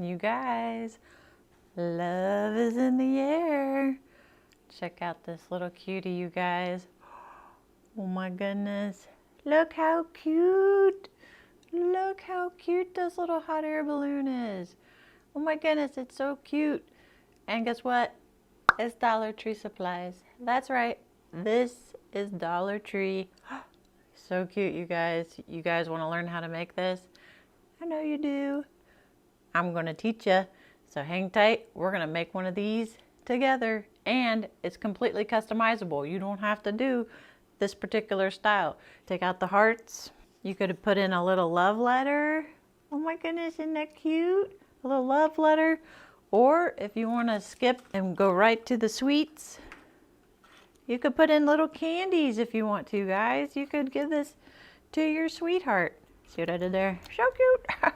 You guys, love is in the air. Check out this little cutie, you guys. Oh my goodness. Look how cute. Look how cute this little hot air balloon is. Oh my goodness, it's so cute. And guess what? It's Dollar Tree supplies. That's right. This is Dollar Tree. So cute, you guys. You guys want to learn how to make this? I know you do. I'm going to teach you. So hang tight. We're going to make one of these together. And it's completely customizable. You don't have to do this particular style. Take out the hearts. You could have put in a little love letter. Oh my goodness, isn't that cute? A little love letter. Or if you want to skip and go right to the sweets, you could put in little candies if you want to, guys. You could give this to your sweetheart. See what I did there? So cute.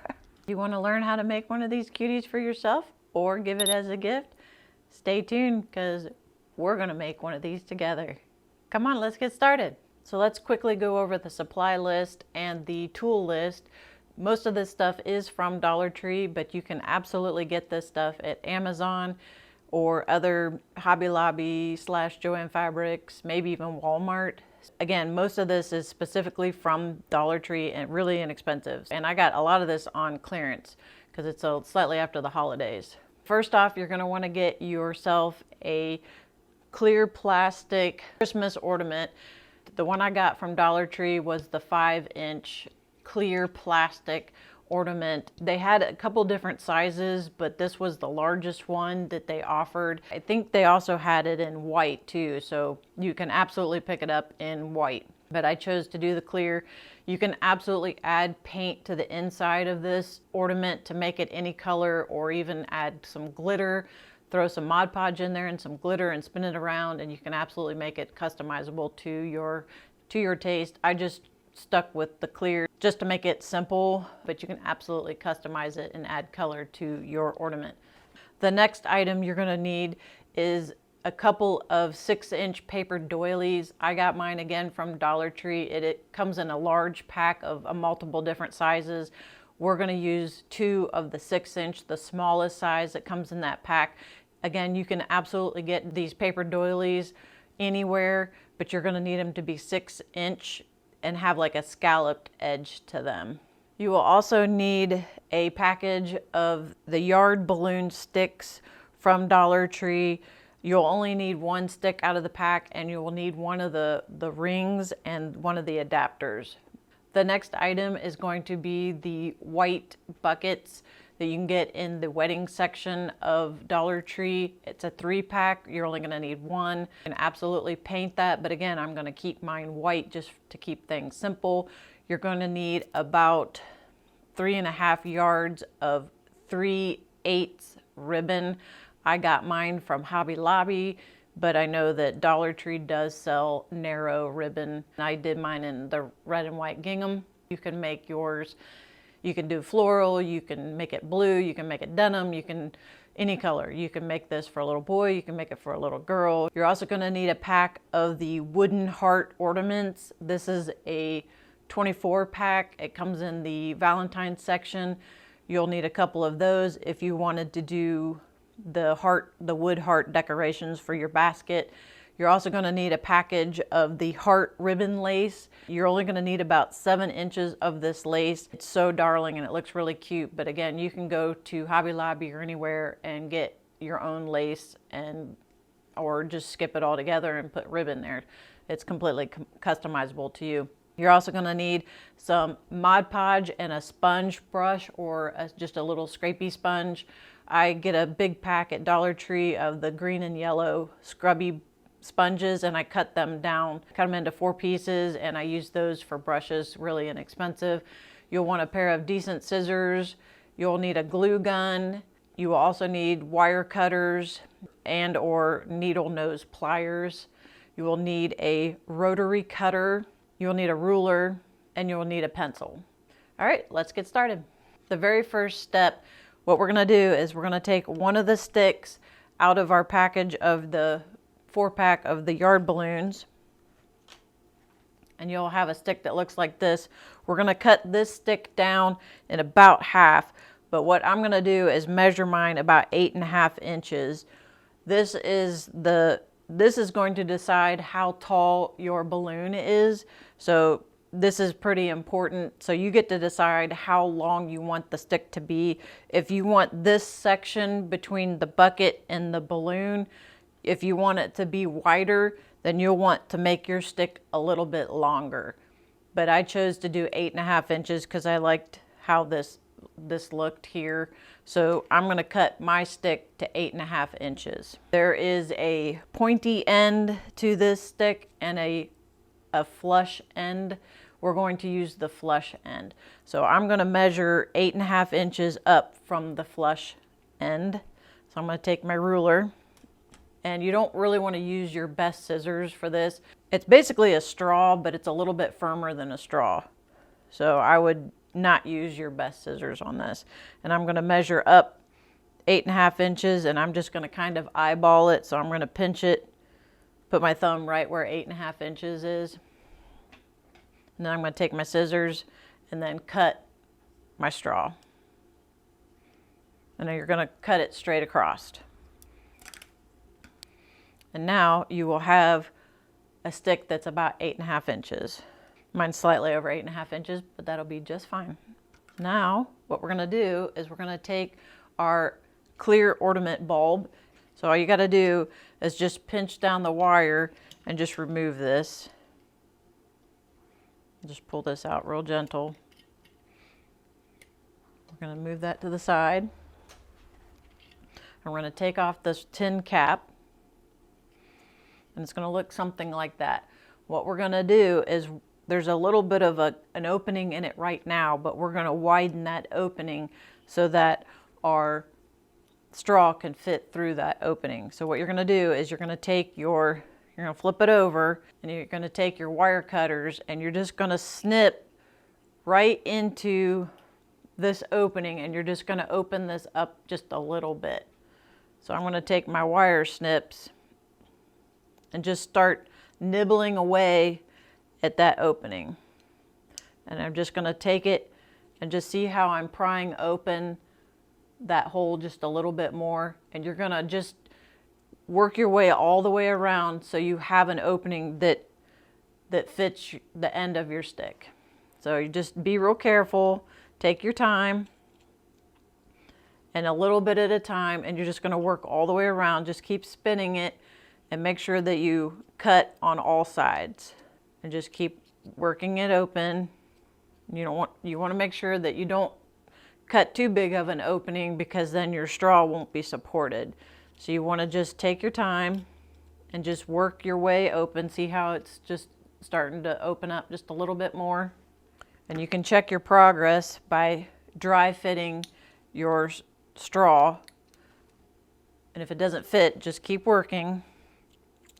You want to learn how to make one of these cuties for yourself or give it as a gift? Stay tuned because we're going to make one of these together. Come on, let's get started. So let's quickly go over the supply list and the tool list. Most of this stuff is from Dollar Tree, but you can absolutely get this stuff at Amazon or other Hobby Lobby / Joann Fabrics, maybe even Walmart. Again, most of this is specifically from Dollar Tree and really inexpensive. And I got a lot of this on clearance because it's slightly after the holidays. First off, you're going to want to get yourself a clear plastic Christmas ornament. The one I got from Dollar Tree was the 5-inch clear plastic ornament. They had a couple different sizes, but this was the largest one that they offered. I think they also had it in white too, so you can absolutely pick it up in white. But I chose to do the clear. You can absolutely add paint to the inside of this ornament to make it any color, or even add some glitter. Throw some Mod Podge in there and some glitter and spin it around, and you can absolutely make it customizable to your taste. I just stuck with the clear just to make it simple, but you can absolutely customize it and add color to your ornament. The next item you're going to need is a couple of 6-inch paper doilies. I got mine again from Dollar Tree. It comes in a large pack of multiple different sizes. We're going to use 2 of the 6-inch, the smallest size that comes in that pack. Again, you can absolutely get these paper doilies anywhere, but you're going to need them to be 6-inch and have like a scalloped edge to them. You will also need a package of the yard balloon sticks from Dollar Tree. You'll only need 1 stick out of the pack, and you will need one of the rings and one of the adapters. The next item is going to be the white buckets that you can get in the wedding section of Dollar Tree. It's a 3-pack. You're only going to need 1. You can absolutely paint that, but again, I'm going to keep mine white just to keep things simple. You're going to need about 3.5 yards of 3/8 ribbon. I got mine from Hobby Lobby, but I know that Dollar Tree does sell narrow ribbon. I did mine in the red and white gingham. You can make yours. You can do floral, you can make it blue, you can make it denim, you can any color. You can make this for a little boy, you can make it for a little girl. You're also going to need a pack of the wooden heart ornaments. This is a 24-pack. It comes in the Valentine section. You'll need a couple of those if you wanted to do the wood heart decorations for your basket. You're also going to need a package of the heart ribbon lace. You're only going to need about 7 inches of this lace. It's so darling and it looks really cute, but again, you can go to Hobby Lobby or anywhere and get your own lace, or just skip it all together and put ribbon there. It's completely customizable to you. You're also going to need some Mod Podge and a sponge brush, or just a little scrapey sponge. I get a big pack at Dollar Tree of the green and yellow scrubby sponges, and I cut them into 4 pieces, and I use those for brushes, really inexpensive. You'll want a pair of decent scissors. You'll need a glue gun. You will also need wire cutters and or needle nose pliers. You will need a rotary cutter. You'll need a ruler, and you'll need a pencil. All right, let's get started. The very first step, what we're gonna do is we're gonna take one of the sticks out of our package of the 4-pack of the yard balloons, and you'll have a stick that looks like this. We're gonna cut this stick down in about half. But what I'm gonna do is measure mine about 8.5 inches. This is going to decide how tall your balloon is. So this is pretty important. So you get to decide how long you want the stick to be. If you want this section between the bucket and the balloon, if you want it to be wider, then you'll want to make your stick a little bit longer. But I chose to do 8.5 inches because I liked how this looked here. So I'm going to cut my stick to 8.5 inches. There is a pointy end to this stick and a flush end. We're going to use the flush end. So I'm going to measure 8.5 inches up from the flush end. So I'm going to take my ruler, and you don't really want to use your best scissors for this. It's basically a straw, but it's a little bit firmer than a straw. So I would not use your best scissors on this. And I'm going to measure up 8.5 inches, and I'm just going to kind of eyeball it. So I'm going to pinch it, put my thumb right where 8.5 inches is. And then I'm going to take my scissors and then cut my straw. And then you're going to cut it straight across. And now you will have a stick that's about 8.5 inches. Mine's slightly over 8.5 inches, but that'll be just fine. Now, what we're gonna do is we're gonna take our clear ornament bulb. So all you gotta do is just pinch down the wire and just remove this. Just pull this out real gentle. We're gonna move that to the side. And we're gonna take off this tin cap. And it's gonna look something like that. What we're gonna do is, there's a little bit of an opening in it right now, but we're going to widen that opening so that our straw can fit through that opening. So what you're going to do is you're going to flip it over, and you're going to take your wire cutters, and you're just going to snip right into this opening, and you're just going to open this up just a little bit. So I'm going to take my wire snips and just start nibbling away at that opening. And I'm just going to take it and just see how I'm prying open that hole just a little bit more. And you're going to just work your way all the way around so you have an opening that fits the end of your stick. So you just be real careful, take your time, and a little bit at a time, and you're just going to work all the way around. Just keep spinning it and make sure that you cut on all sides. And just keep working it open. You want to make sure that you don't cut too big of an opening, because then your straw won't be supported. So you want to just take your time and just work your way open. See how it's just starting to open up just a little bit more. And you can check your progress by dry fitting your straw. And if it doesn't fit, just keep working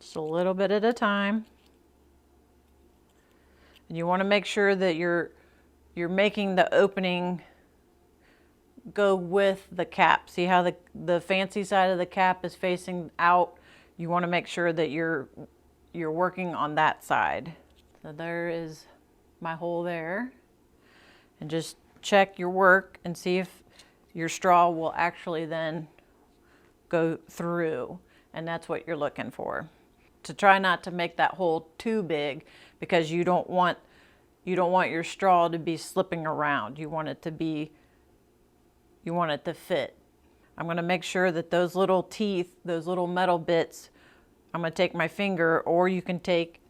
just a little bit at a time. And you want to make sure that you're making the opening go with the cap. See how the fancy side of the cap is facing out? You want to make sure that you're working on that side. So there is my hole there. And just check your work and see if your straw will actually then go through. And that's what you're looking for. To try not to make that hole too big, because you don't want your straw to be slipping around. You want it to fit. I'm going to make sure that those little teeth, those little metal bits, I'm going to take my finger, or you can take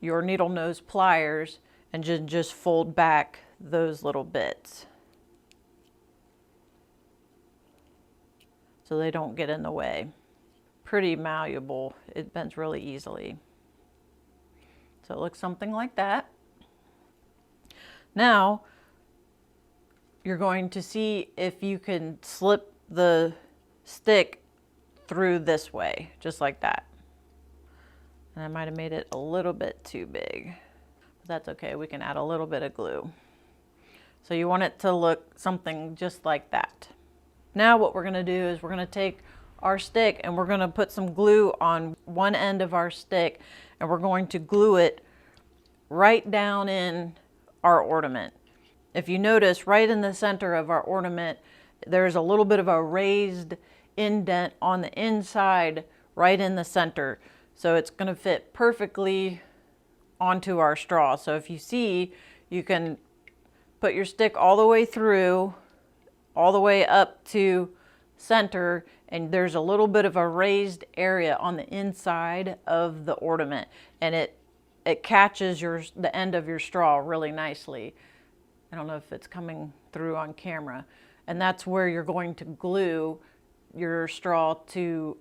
your needle nose pliers and just fold back those little bits so they don't get in the way. Pretty malleable. It bends really easily. So it looks something like that. Now, you're going to see if you can slip the stick through this way, just like that. And I might have made it a little bit too big. But that's okay, we can add a little bit of glue. So you want it to look something just like that. Now what we're gonna do is we're gonna take our stick and we're gonna put some glue on one end of our stick, and we're going to glue it right down in our ornament. If you notice, right in the center of our ornament, there's a little bit of a raised indent on the inside, right in the center. So it's going to fit perfectly onto our straw. So if you see, you can put your stick all the way through, all the way up to center, and there's a little bit of a raised area on the inside of the ornament, and it catches the end of your straw really nicely. I don't know if it's coming through on camera. And that's where you're going to glue your straw to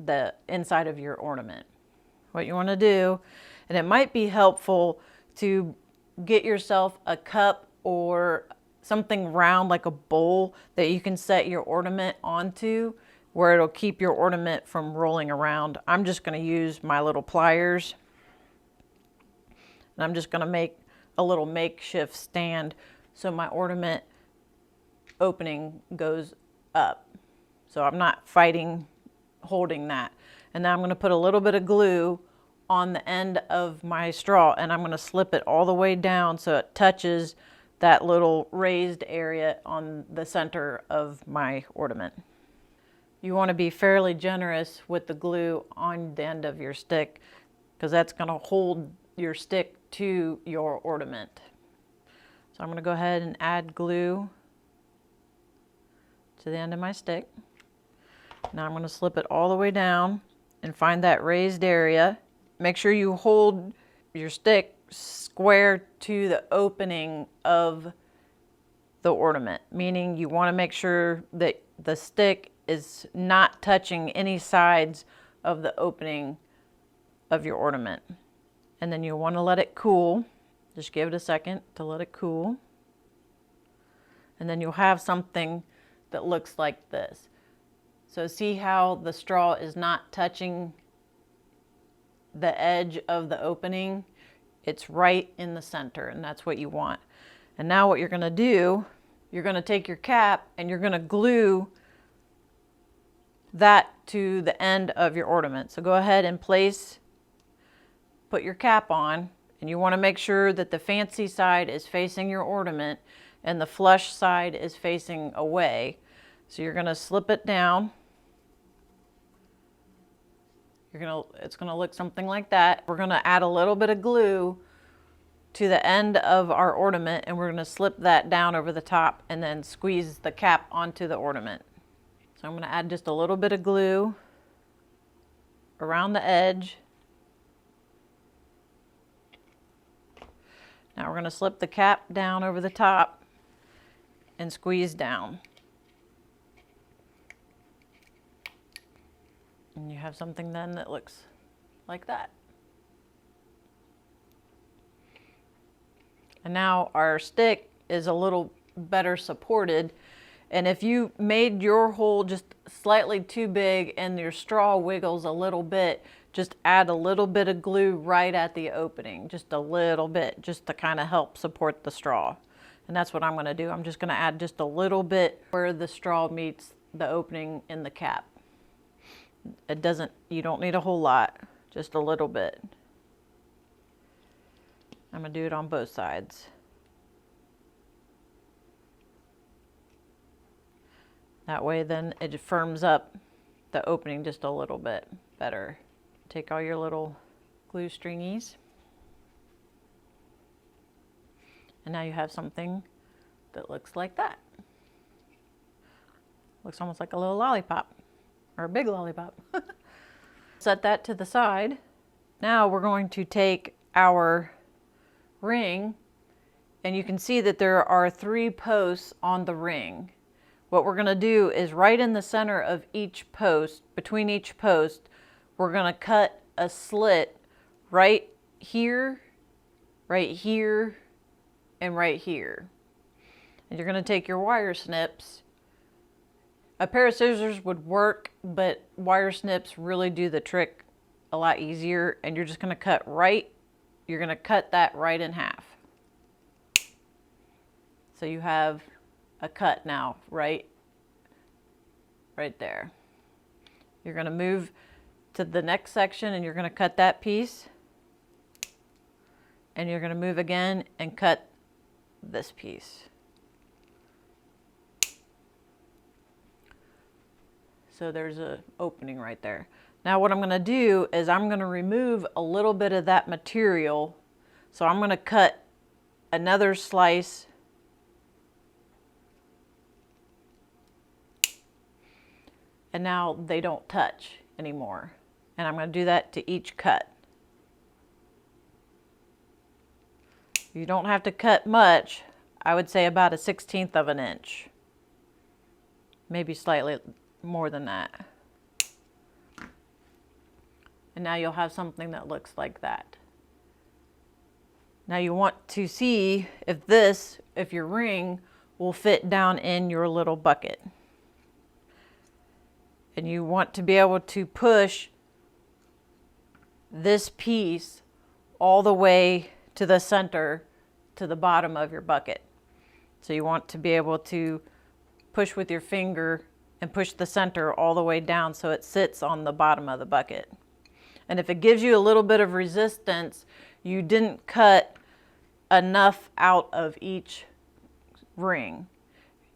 the inside of your ornament. What you want to do, and it might be helpful to get yourself a cup or something round like a bowl that you can set your ornament onto, where it'll keep your ornament from rolling around. I'm just going to use my little pliers, and I'm just going to make a little makeshift stand so my ornament opening goes up. So I'm not fighting holding that. And now I'm going to put a little bit of glue on the end of my straw, and I'm going to slip it all the way down so it touches that little raised area on the center of my ornament. You want to be fairly generous with the glue on the end of your stick, because that's going to hold your stick to your ornament. So I'm going to go ahead and add glue to the end of my stick. Now I'm going to slip it all the way down and find that raised area. Make sure you hold your stick square to the opening of the ornament, meaning you want to make sure that the stick is not touching any sides of the opening of your ornament. And then you'll want to let it cool. Just give it a second to let it cool. And then you'll have something that looks like this. So see how the straw is not touching the edge of the opening? It's right in the center, and that's what you want. And now what you're going to do, you're going to take your cap and you're going to glue that to the end of your ornament. So go ahead and put your cap on, and you want to make sure that the fancy side is facing your ornament and the flush side is facing away. So you're going to slip it down. It's going to look something like that. We're going to add a little bit of glue to the end of our ornament, and we're going to slip that down over the top and then squeeze the cap onto the ornament. So I'm going to add just a little bit of glue around the edge. Now we're going to slip the cap down over the top and squeeze down. And you have something then that looks like that. And now our stick is a little better supported. And if you made your hole just slightly too big and your straw wiggles a little bit, just add a little bit of glue right at the opening, just a little bit, just to kind of help support the straw. And that's what I'm going to do. I'm just going to add just a little bit where the straw meets the opening in the cap. You don't need a whole lot, just a little bit. I'm going to do it on both sides. That way then it firms up the opening just a little bit better. Take all your little glue stringies. And now you have something that looks like that. Looks almost like a little lollipop, or a big lollipop. Set that to the side. Now we're going to take our ring, and you can see that there are 3 posts on the ring. What we're going to do is right in the center of each post, between each post, we're going to cut a slit right here, and right here. And you're going to take your wire snips. A pair of scissors would work, but wire snips really do the trick a lot easier. And you're just going to cut you're going to cut that right in half. So you have a cut now, right there. You're going to move to the next section and you're going to cut that piece. And you're going to move again and cut this piece. So there's an opening right there. Now what I'm going to do is I'm going to remove a little bit of that material. So I'm going to cut another slice and now they don't touch anymore. And I'm going to do that to each cut. You don't have to cut much. I would say about a 1/16 of an inch. Maybe slightly more than that. And now you'll have something that looks like that. Now you want to see if your ring will fit down in your little bucket. And you want to be able to push this piece all the way to the center, to the bottom of your bucket. So you want to be able to push with your finger and push the center all the way down so it sits on the bottom of the bucket. And if it gives you a little bit of resistance, you didn't cut enough out of each ring.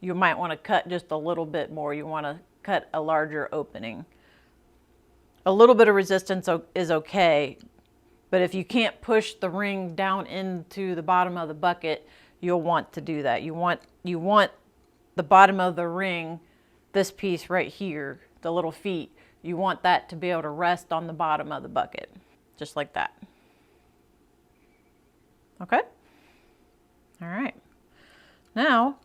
You might want to cut just a little bit more. You want to cut a larger opening. A little bit of resistance is okay, but if you can't push the ring down into the bottom of the bucket, you'll want to do that. You want the bottom of the ring, this piece right here, the little feet, you want that to be able to rest on the bottom of the bucket, just like that. Okay? All right. Now,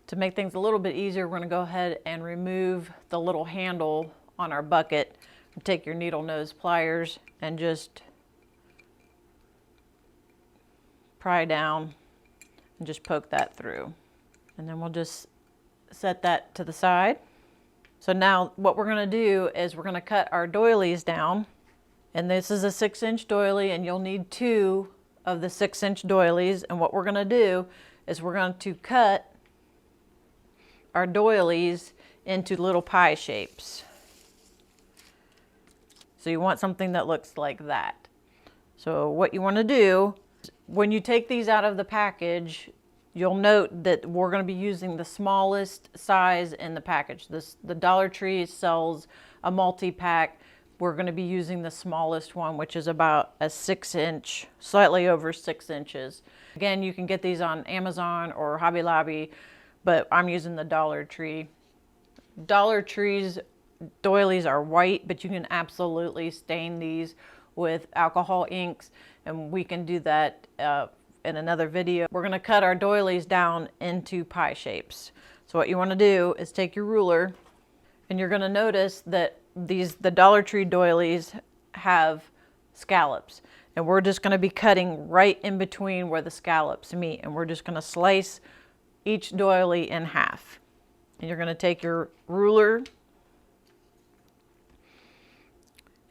to make things a little bit easier, we're going to go ahead and remove the little handle on our bucket. Take your needle nose pliers and just pry down and just poke that through. And then we'll just set that to the side. So now what we're going to do is we're going to cut our doilies down. And this is a 6-inch doily, and you'll need 2 of the 6-inch doilies. And what we're going to do is we're going to cut our doilies into little pie shapes. So you want something that looks like that. So what you want to do, when you take these out of the package, you'll note that we're going to be using the smallest size in the package. The Dollar Tree sells a multi-pack. We're going to be using the smallest one, which is about a 6-inch, slightly over 6 inches. Again, you can get these on Amazon or Hobby Lobby, but I'm using the Dollar Tree. Dollar Tree's doilies are white, but you can absolutely stain these with alcohol inks, and we can do that in another video. We're going to cut our doilies down into pie shapes. So what you want to do is take your ruler, and you're going to notice that the Dollar Tree doilies have scallops, and we're just going to be cutting right in between where the scallops meet, and we're just going to slice each doily in half. And you're going to take your ruler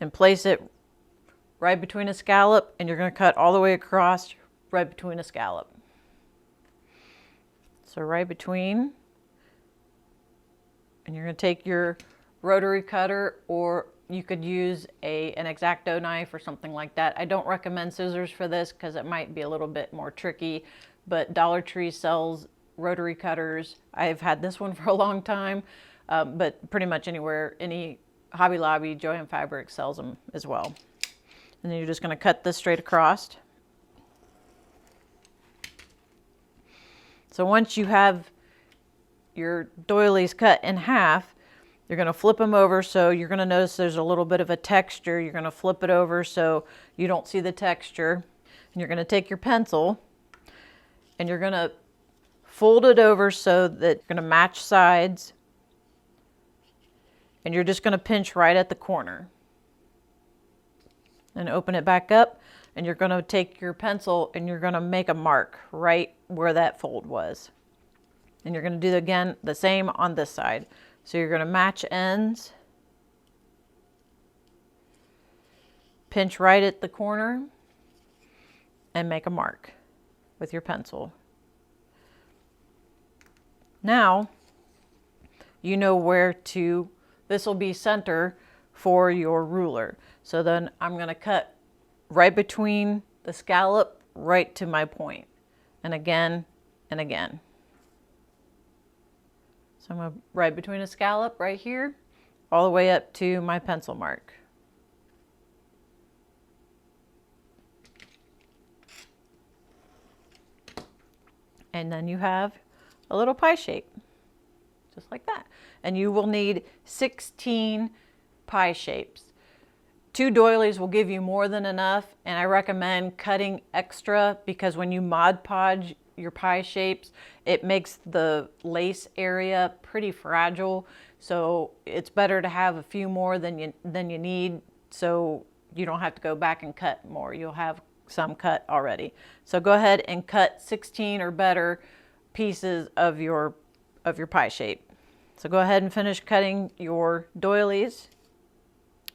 and place it right between a scallop, and you're going to cut all the way across right between a scallop. So right between, and you're going to take your rotary cutter, or you could use an X-Acto knife or something like that. I don't recommend scissors for this because it might be a little bit more tricky, but Dollar Tree sells rotary cutters. I've had this one for a long time, but pretty much anywhere, any Hobby Lobby, Joann Fabric sells them as well. And then you're just going to cut this straight across. So once you have your doilies cut in half, you're going to flip them over, so you're going to notice there's a little bit of a texture. You're going to flip it over so you don't see the texture. And you're going to take your pencil and you're going to fold it over so that you're going to match sides. And you're just going to pinch right at the corner. And open it back up, and you're going to take your pencil and you're going to make a mark right where that fold was. And you're going to do again the same on this side. So you're going to match ends, pinch right at the corner, and make a mark with your pencil. Now you know where to, this will be center for your ruler. So then I'm going to cut right between the scallop right to my point. and again and again. So I'm going to right between a scallop right here, all the way up to my pencil mark. And then you have a little pie shape, just like that. And you will need 16 pie shapes. 2 doilies will give you more than enough, and I recommend cutting extra because when you Mod Podge your pie shapes, it makes the lace area pretty fragile. So it's better to have a few more than you need, so you don't have to go back and cut more. You'll have some cut already. So go ahead and cut 16 or better pieces of your pie shape. So go ahead and finish cutting your doilies.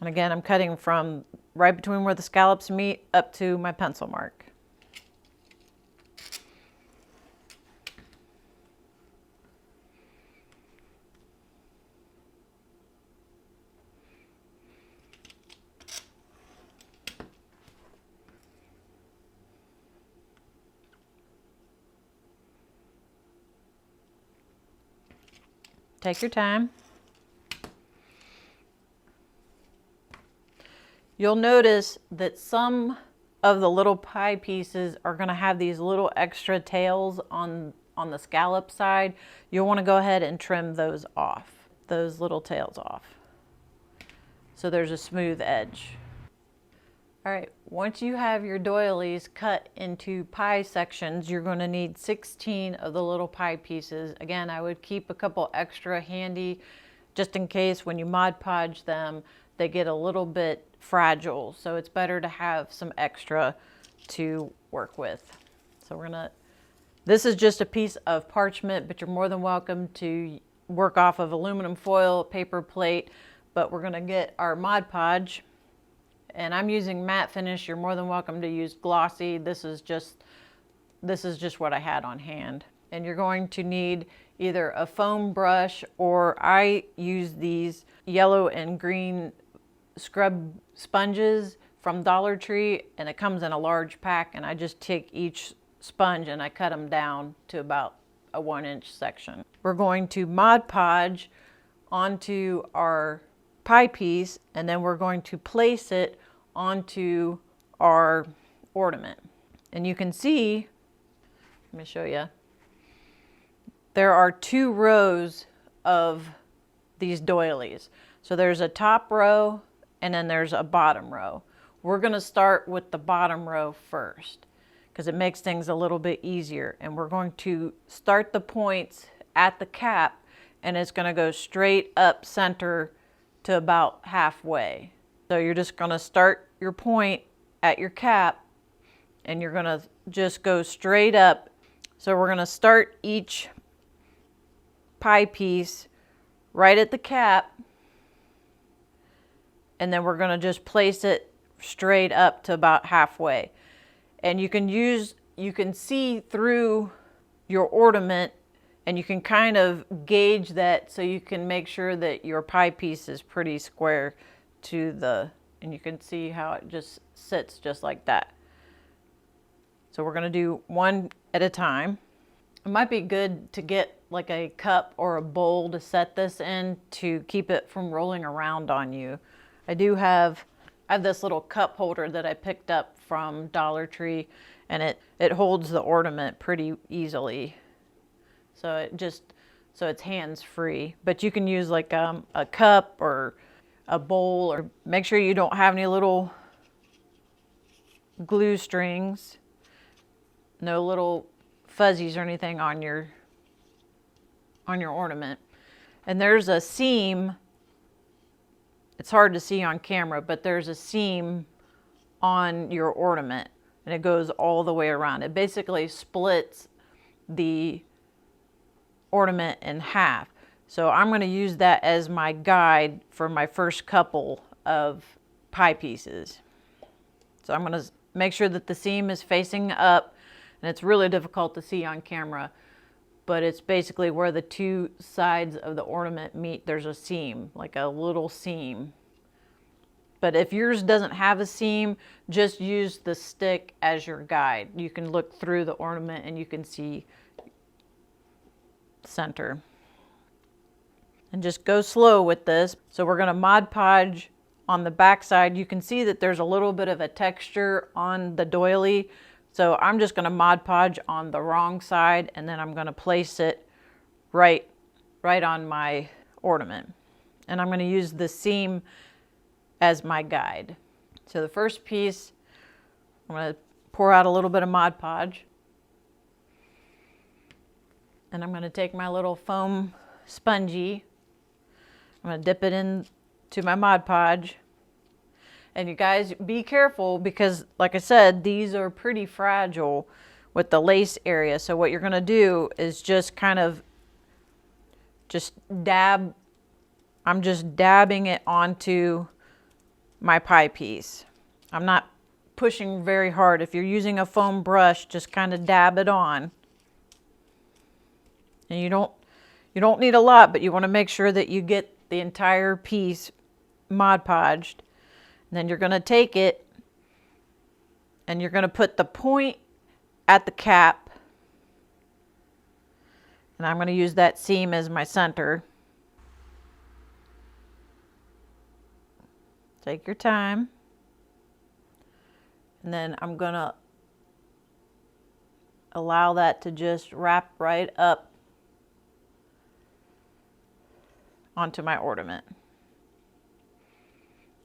And again, I'm cutting from right between where the scallops meet up to my pencil mark. Take your time. You'll notice that some of the little pie pieces are going to have these little extra tails on the scallop side. You'll want to go ahead and trim those off, those little tails off, so there's a smooth edge. All right, once you have your doilies cut into pie sections, you're going to need 16 of the little pie pieces. Again, I would keep a couple extra handy just in case when you Mod Podge them, they get a little bit fragile. So it's better to have some extra to work with. So this is just a piece of parchment, but you're more than welcome to work off of aluminum foil, paper plate, but we're gonna get our Mod Podge. And I'm using matte finish. You're more than welcome to use glossy. This is just what I had on hand. And you're going to need either a foam brush, or I use these yellow and green scrub sponges from Dollartreediy, and it comes in a large pack, and I just take each sponge and I cut them down to about a 1-inch section. We're going to Mod Podge onto our pie piece, and then we're going to place it onto our ornament. And you can see, let me show you, there are 2 rows of these doilies. So there's a top row and then there's a bottom row. We're going to start with the bottom row first because it makes things a little bit easier. And we're going to start the points at the cap, and it's going to go straight up center to about halfway. So you're just going to start your point at your cap, and you're going to just go straight up. So we're going to start each pie piece right at the cap, and then we're going to just place it straight up to about halfway. And you can see through your ornament, and you can kind of gauge that, so you can make sure that your pie piece is pretty square and you can see how it just sits just like that. So we're going to do one at a time. It might be good to get like a cup or a bowl to set this in to keep it from rolling around on you. I have this little cup holder that I picked up from Dollartreediy, and it holds the ornament pretty easily. So it's hands free, but you can use like a cup or a bowl, or make sure you don't have any little glue strings, no little fuzzies or anything on your ornament. And there's a seam. It's hard to see on camera, but there's a seam on your ornament, and it goes all the way around. It basically splits the ornament in half. So I'm going to use that as my guide for my first couple of pie pieces. So I'm going to make sure that the seam is facing up, and it's really difficult to see on camera, but it's basically where the 2 sides of the ornament meet. There's a seam, like a little seam. But if yours doesn't have a seam, just use the stick as your guide. You can look through the ornament and you can see center. And just go slow with this. So we're gonna Mod Podge on the back side. You can see that there's a little bit of a texture on the doily. So I'm just gonna Mod Podge on the wrong side, and then I'm gonna place it right on my ornament. And I'm gonna use the seam as my guide. So the first piece, I'm going to pour out a little bit of Mod Podge. And I'm going to take my little foam spongy. I'm going to dip it into my Mod Podge. And you guys be careful because, like I said, these are pretty fragile with the lace area. So what you're going to do is just kind of just dab. I'm just dabbing it onto my pie piece. I'm not pushing very hard. If you're using a foam brush, just kind of dab it on. And you don't need a lot, but you want to make sure that you get the entire piece Mod Podged. And then you're going to take it and you're going to put the point at the cap. And I'm going to use that seam as my center. Take your time. And then I'm gonna allow that to just wrap right up onto my ornament.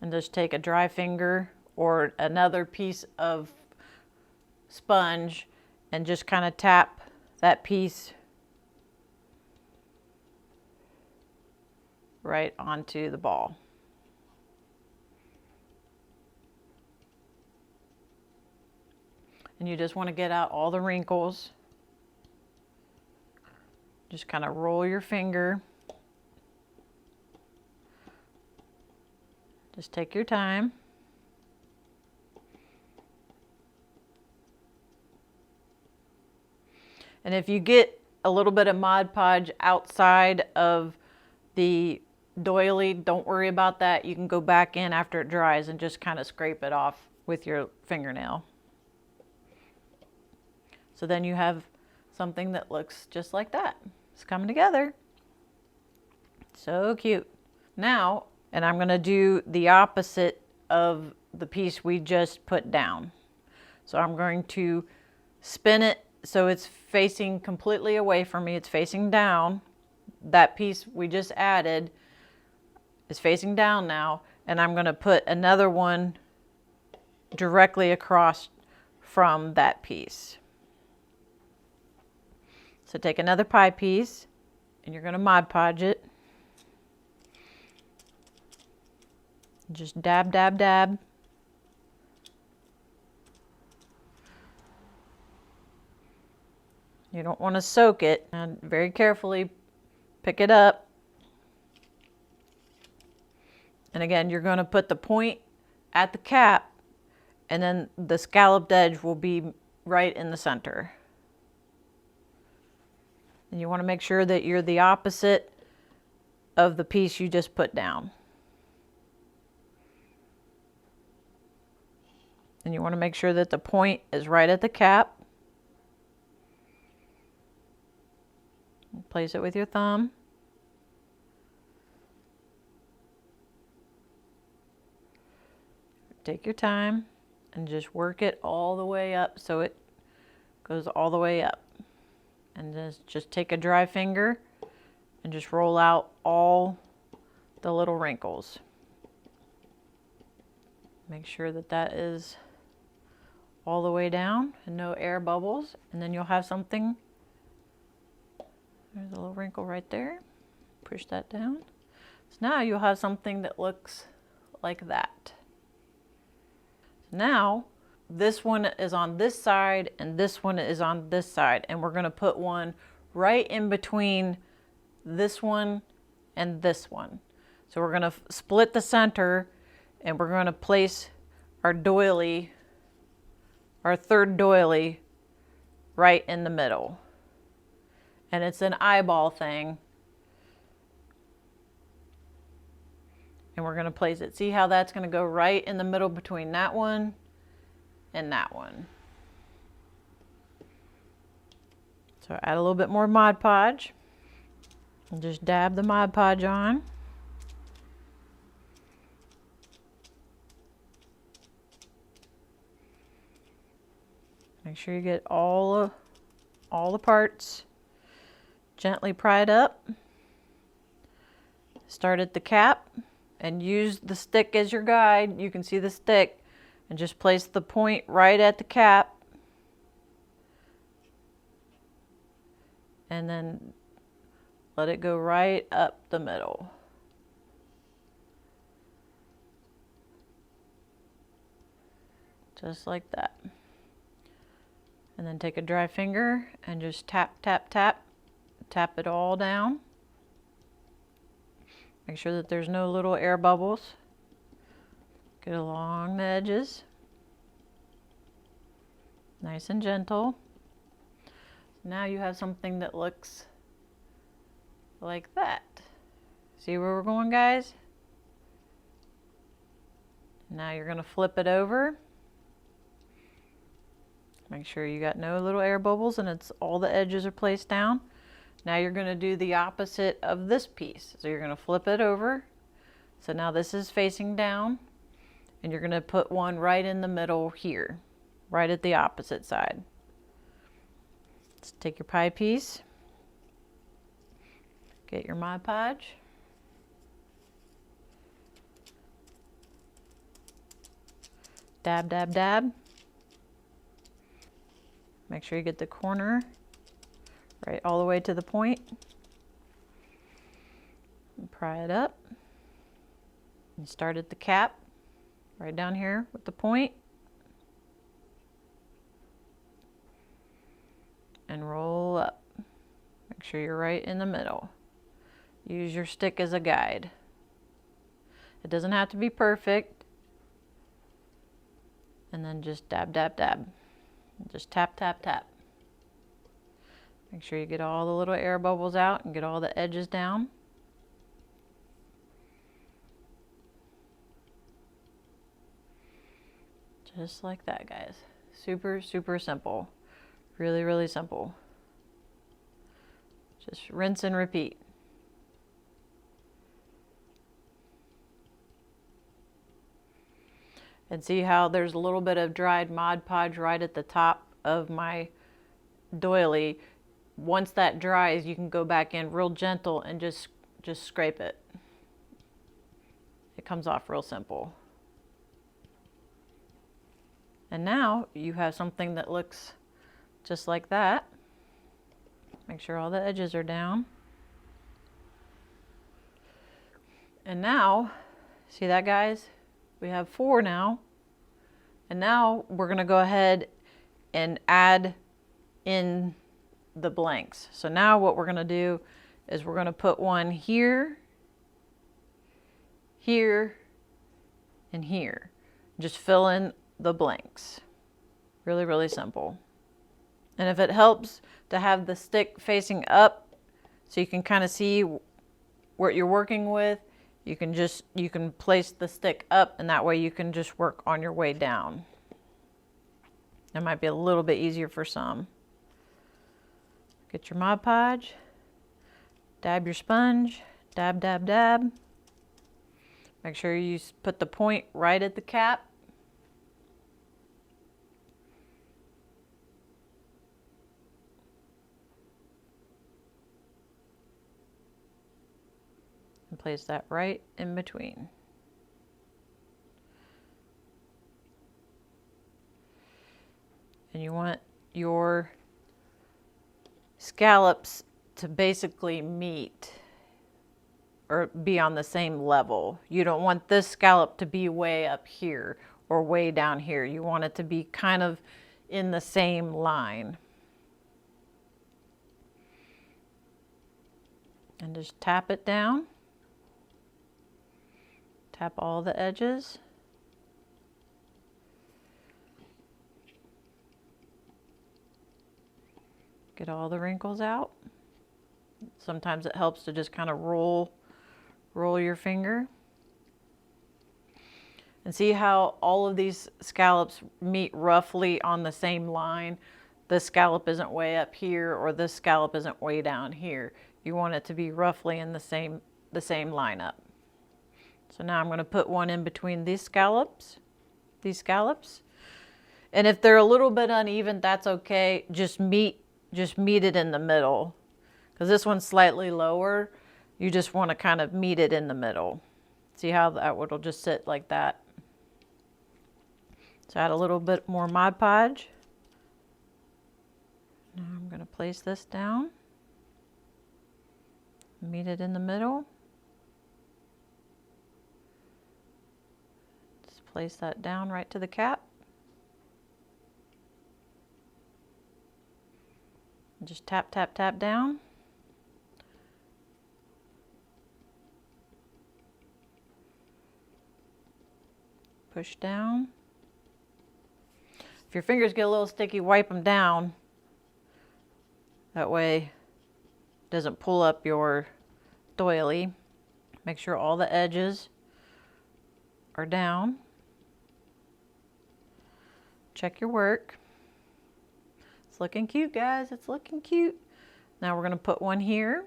And just take a dry finger or another piece of sponge and just kind of tap that piece right onto the ball. And you just want to get out all the wrinkles. Just kind of roll your finger. Just take your time. And if you get a little bit of Mod Podge outside of the doily, don't worry about that. You can go back in after it dries and just kind of scrape it off with your fingernail. So then you have something that looks just like that. It's coming together. So cute. Now, and I'm gonna do the opposite of the piece we just put down. So I'm going to spin it so it's facing completely away from me. It's facing down. That piece we just added is facing down now. And I'm gonna put another one directly across from that piece. So take another pie piece and you're going to Mod Podge it. Just dab, dab, dab. You don't want to soak it. And very carefully pick it up. And again, you're going to put the point at the cap and then the scalloped edge will be right in the center. And you want to make sure that you're the opposite of the piece you just put down. And you want to make sure that the point is right at the cap. Place it with your thumb. Take your time and just work it all the way up so it goes all the way up. And just take a dry finger and just roll out all the little wrinkles. Make sure that that is all the way down and no air bubbles. And then you'll have something. There's a little wrinkle right there. Push that down. So now you'll have something that looks like that. Now, this one is on this side and this one is on this side, and we're going to put one right in between this one and this one. So we're going to split the center and we're going to place our doily, our third doily, right in the middle. And it's an eyeball thing. and we're going to place it. See how that's going to go right in the middle between that one and that one. So add a little bit more Mod Podge and just dab the Mod Podge on. Make sure you get all the parts gently pried up. Start at the cap and use the stick as your guide. You can see the stick and just place the point right at the cap. And then let it go right up the middle. Just like that. And then take a dry finger and just tap, tap, tap. Tap it all down. Make sure that there's no little air bubbles. Get along the edges. Nice and gentle. Now you have something that looks like that. See where we're going, guys? Now you're going to flip it over. Make sure you got no little air bubbles and it's all the edges are placed down. Now you're going to do the opposite of this piece. So you're going to flip it over. So now this is facing down and you're going to put one right in the middle here, right at the opposite side. Let's take your pie piece, get your Mod Podge, dab, dab, dab. Make sure you get the corner right all the way to the point. And pry it up. And start at the cap, right down here with the point. And roll up. Make sure you're right in the middle. Use your stick as a guide. It doesn't have to be perfect. And then just dab, dab, dab. Just tap, tap, tap. Make sure you get all the little air bubbles out and get all the edges down. Just like that, guys. Super, super simple. Really, really simple. Just rinse and repeat. And see how there's a little bit of dried Mod Podge right at the top of my doily. Once that dries, you can go back in real gentle and just scrape it. It comes off real simple. And now you have something that looks just like that. Make sure all the edges are down. And now, see that, guys? We have 4 now. And now we're going to go ahead and add in the blanks. So now what we're going to do is we're going to put one here, here, and here. Just fill in the blanks. Really, really simple. And if it helps to have the stick facing up so you can kind of see what you're working with, you can place the stick up and that way you can just work on your way down. That might be a little bit easier for some. Get your Mod Podge, dab your sponge, dab, dab, dab. Make sure you put the point right at the cap. And place that right in between. And you want your scallops to basically meet or be on the same level. You don't want this scallop to be way up here or way down here. You want it to be kind of in the same line. And just tap it down. Tap all the edges. Get all the wrinkles out. Sometimes it helps to just kind of roll your finger. And see how all of these scallops meet roughly on the same line? This scallop isn't way up here, or this scallop isn't way down here. You want it to be roughly in the same lineup. So now I'm going to put one in between these scallops. And if they're a little bit uneven, that's okay. Just meet it in the middle. Because this one's slightly lower. You just want to kind of meet it in the middle. See how that will just sit like that. So add a little bit more Mod Podge. Now I'm going to place this down. Meet it in the middle. Just place that down right to the cap. And just tap, tap, tap down. Push down. If your fingers get a little sticky, wipe them down. That way it doesn't pull up your doily. Make sure all the edges are down. Check your work. It's looking cute, guys. It's looking cute. Now we're going to put one here.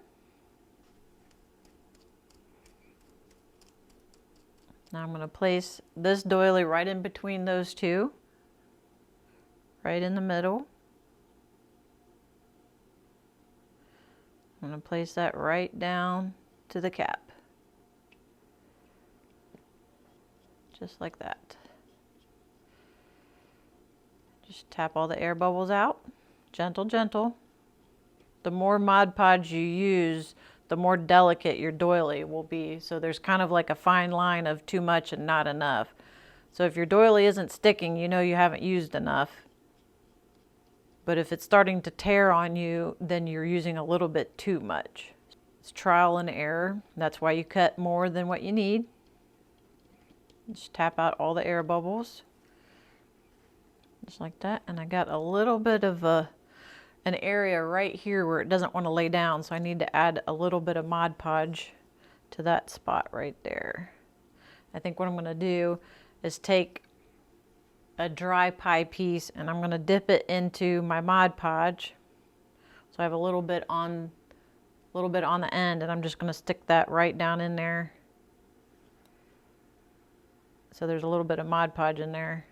Now I'm going to place this doily right in between those two. Right in the middle. I'm going to place that right down to the cap. Just like that. Just tap all the air bubbles out. Gentle, gentle. The more Mod Podge you use, the more delicate your doily will be. So there's kind of like a fine line of too much and not enough. So if your doily isn't sticking, you know you haven't used enough. But if it's starting to tear on you, then you're using a little bit too much. It's trial and error. That's why you cut more than what you need. Just tap out all the air bubbles. Just like that. And I got a little bit of an area right here where it doesn't want to lay down. So I need to add a little bit of Mod Podge to that spot right there. I think what I'm going to do is take a dry pie piece and I'm going to dip it into my Mod Podge. So I have a little bit on the end, and I'm just going to stick that right down in there. So there's a little bit of Mod Podge in there,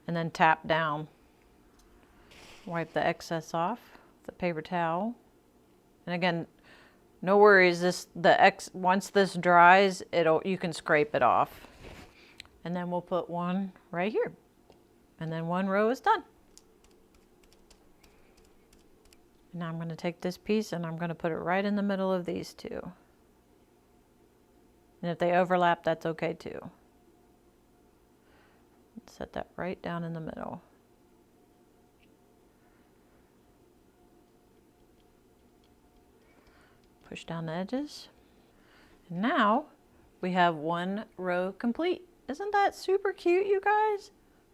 and then tap down. Wipe the excess off with a paper towel. And again, no worries, once this dries, you can scrape it off. And then we'll put one right here. And then one row is done. Now I'm going to take this piece and I'm going to put it right in the middle of these two. And if they overlap, that's okay too. Set that right down in the middle. Push down the edges. And now we have one row complete. Isn't that super cute, you guys?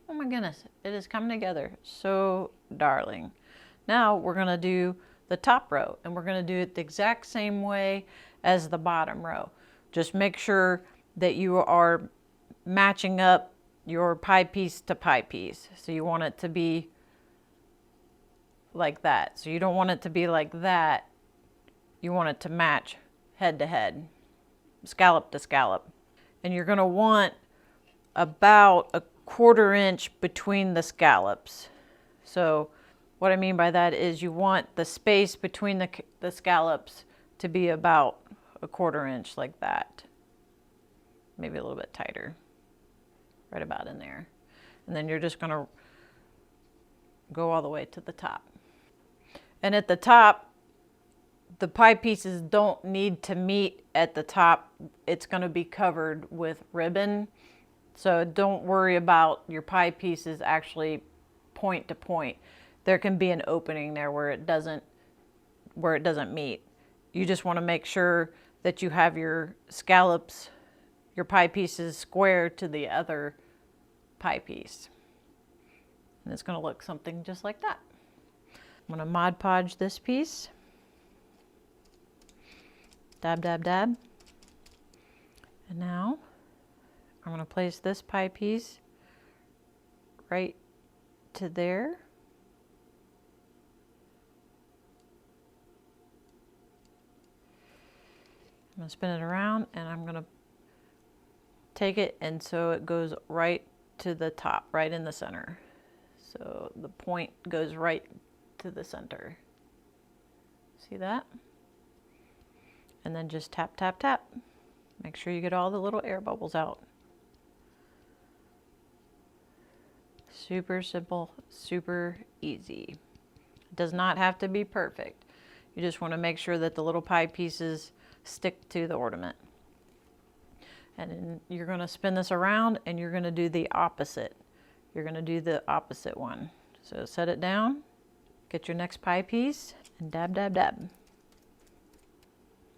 Oh my goodness, it is coming together so darling. Now we're going to do the top row, and we're going to do it the exact same way as the bottom row. Just make sure that you are matching up your pie piece to pie piece. So you want it to be like that. So you don't want it to be like that. You want it to match head to head, scallop to scallop. And you're going to want about a 1/4 inch between the scallops. So what I mean by that is you want the space between the scallops to be about a 1/4 inch like that. Maybe a little bit tighter. Right about in there. And then you're just going to go all the way to the top. And at the top, the pie pieces don't need to meet at the top. It's going to be covered with ribbon. So don't worry about your pie pieces actually point to point. There can be an opening there where it doesn't meet. You just want to make sure that you have your scallops, your pie pieces square to the other pie piece. And it's going to look something just like that. I'm going to Mod Podge this piece. Dab, dab, dab. And now I'm going to place this pie piece right to there. I'm going to spin it around and I'm going to take it and so it goes right to the top, right in the center. So the point goes right to the center. See that? And then just tap, tap, tap. Make sure you get all the little air bubbles out. Super simple, super easy. It does not have to be perfect. You just want to make sure that the little pie pieces stick to the ornament. And then you're going to spin this around and you're going to do the opposite. You're going to do the opposite one. So set it down, get your next pie piece, and dab, dab, dab.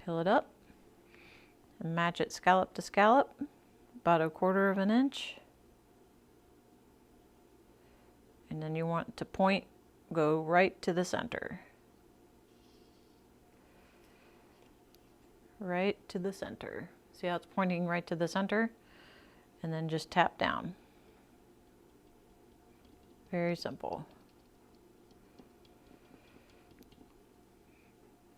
Peel it up and match it scallop to scallop, about 1/4 inch. And then you want to point, go right to the center. Right to the center. See how it's pointing right to the center? And then just tap down. Very simple.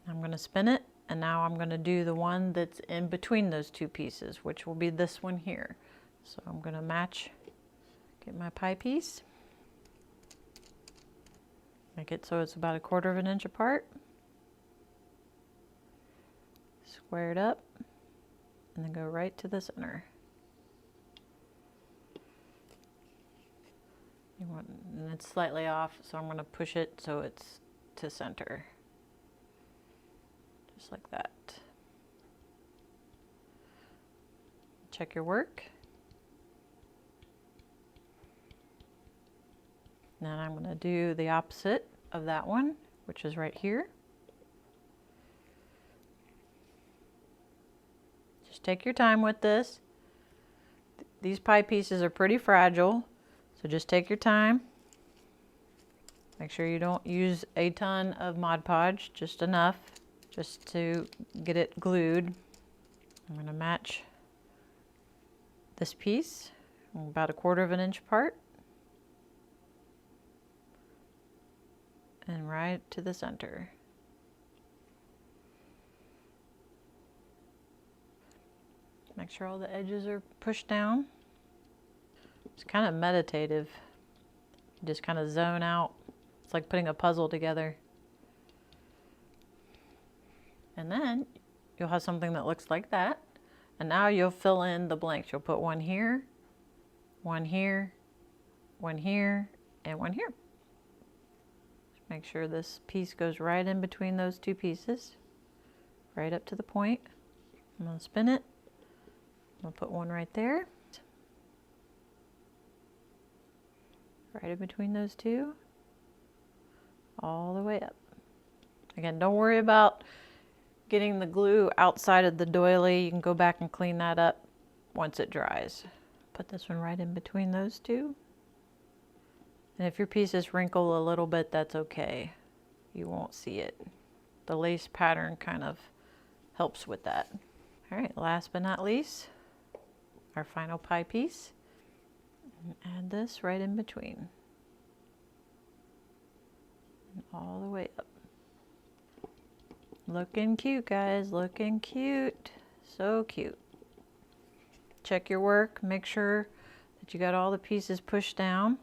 I'm going to spin it, and now I'm going to do the one that's in between those two pieces, which will be this one here. So I'm going to match, get my pie piece, make it so it's about 1/4 inch apart, square it up, and then go right to the center. And it's slightly off, so I'm going to push it so it's to center. Just like that. Check your work. Then I'm going to do the opposite of that one, which is right here. Just take your time with this. These pie pieces are pretty fragile, so just take your time. Make sure you don't use a ton of Mod Podge, just enough just to get it glued. I'm going to match this piece about 1/4 inch apart and right to the center. Make sure all the edges are pushed down. It's kind of meditative. You just kind of zone out. It's like putting a puzzle together. And then you'll have something that looks like that. And now you'll fill in the blanks. You'll put one here, one here, one here, and one here. Just make sure this piece goes right in between those two pieces, right up to the point. I'm going to spin it. I'm going to put one right there, right in between those two, all the way up. Again, don't worry about getting the glue outside of the doily. You can go back and clean that up once it dries. Put this one right in between those two. And if your pieces wrinkle a little bit, that's okay. You won't see it. The lace pattern kind of helps with that. All right, last but not least, our final pie piece. And add this right in between. And all the way up. Looking cute, guys, looking cute. So cute. Check your work, make sure that you got all the pieces pushed down.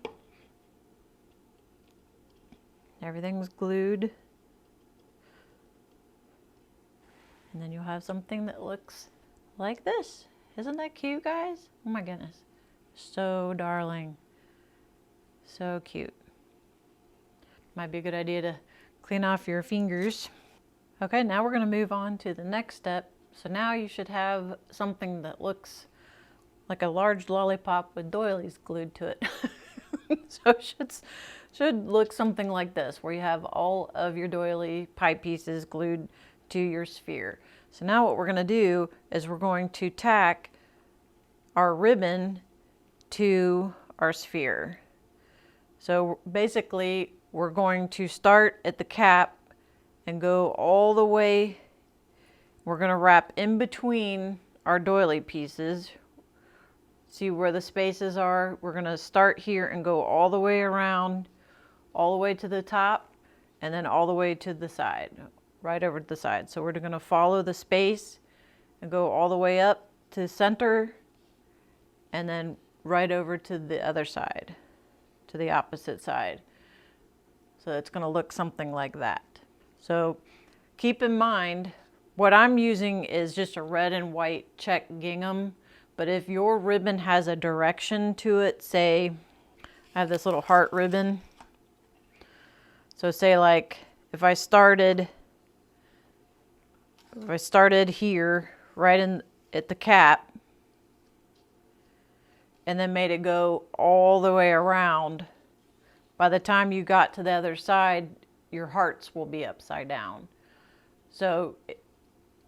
Everything's glued. And then you'll have something that looks like this. Isn't that cute, guys? Oh my goodness. So darling. So cute. Might be a good idea to clean off your fingers. Okay, now we're going to move on to the next step. So now you should have something that looks like a large lollipop with doilies glued to it. So it should look something like this, where you have all of your doily pie pieces glued to your sphere. So now what we're going to do is we're going to tack our ribbon to our sphere. So basically we're going to start at the cap and go all the way. We're going to wrap in between our doily pieces. See where the spaces are? We're gonna start here and go all the way around, all the way to the top, and then all the way to the side, right over to the side. So we're gonna follow the space and go all the way up to the center, and then right over to the other side, to the opposite side. So it's gonna look something like that. So keep in mind, what I'm using is just a red and white check gingham, but if your ribbon has a direction to it, say, I have this little heart ribbon. So say like, if I started here, right in at the cap, and then made it go all the way around, by the time you got to the other side, your hearts will be upside down. So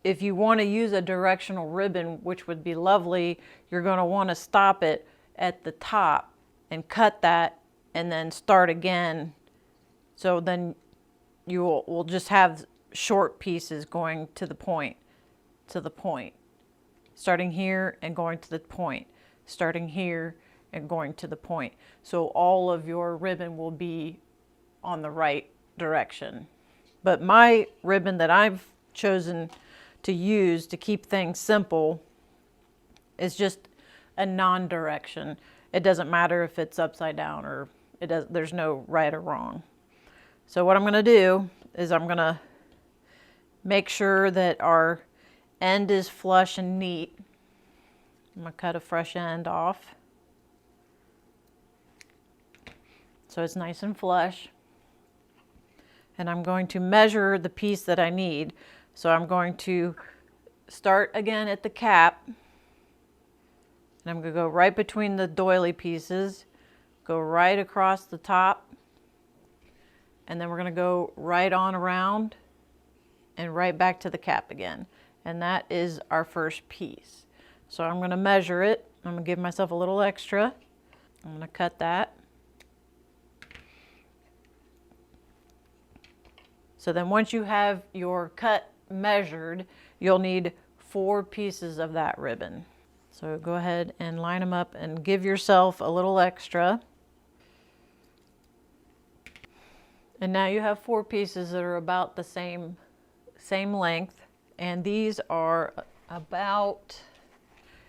if you want to use a directional ribbon, which would be lovely, you're going to want to stop it at the top and cut that and then start again. So then you will just have short pieces going to the point, starting here and going to the point, starting here and going to the point. So all of your ribbon will be on the right direction. But my ribbon that I've chosen to use to keep things simple is just a non-direction. It doesn't matter if it's upside down or there's no right or wrong. So what I'm going to do is I'm going to make sure that our end is flush and neat. I'm going to cut a fresh end off so it's nice and flush. And I'm going to measure the piece that I need. So I'm going to start again at the cap, and I'm going to go right between the doily pieces, go right across the top, and then we're going to go right on around and right back to the cap again. And that is our first piece. So I'm going to measure it. I'm going to give myself a little extra. I'm going to cut that. So then once you have your cut measured, you'll need 4 pieces of that ribbon. So go ahead and line them up and give yourself a little extra. And now you have 4 pieces that are about the same length. And these are about,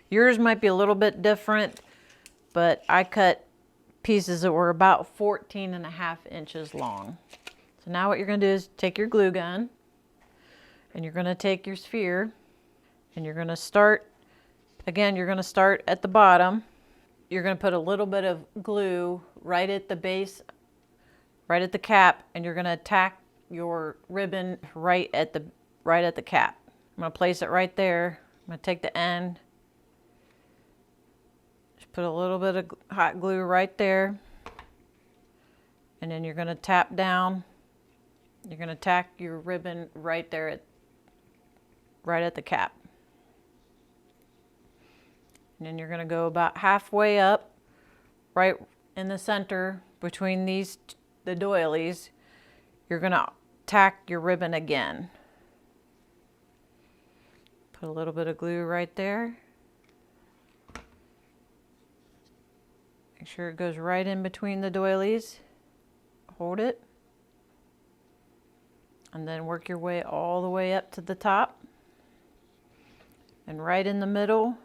yours might be a little bit different, but I cut pieces that were about 14.5 inches long. So now what you're going to do is take your glue gun, and you're going to take your sphere, and you're going to start, again, you're going to start at the bottom. You're going to put a little bit of glue right at the base, right at the cap, and you're going to tack your ribbon right at the cap. I'm going to place it right there. I'm going to take the end, just put a little bit of hot glue right there, and then you're going to tap down. You're going to tack your ribbon right there right at the cap. And then you're going to go about halfway up, right in the center between the doilies. You're going to tack your ribbon again. Put a little bit of glue right there. Make sure it goes right in between the doilies. Hold it. And then work your way all the way up to the top. And right in the middle,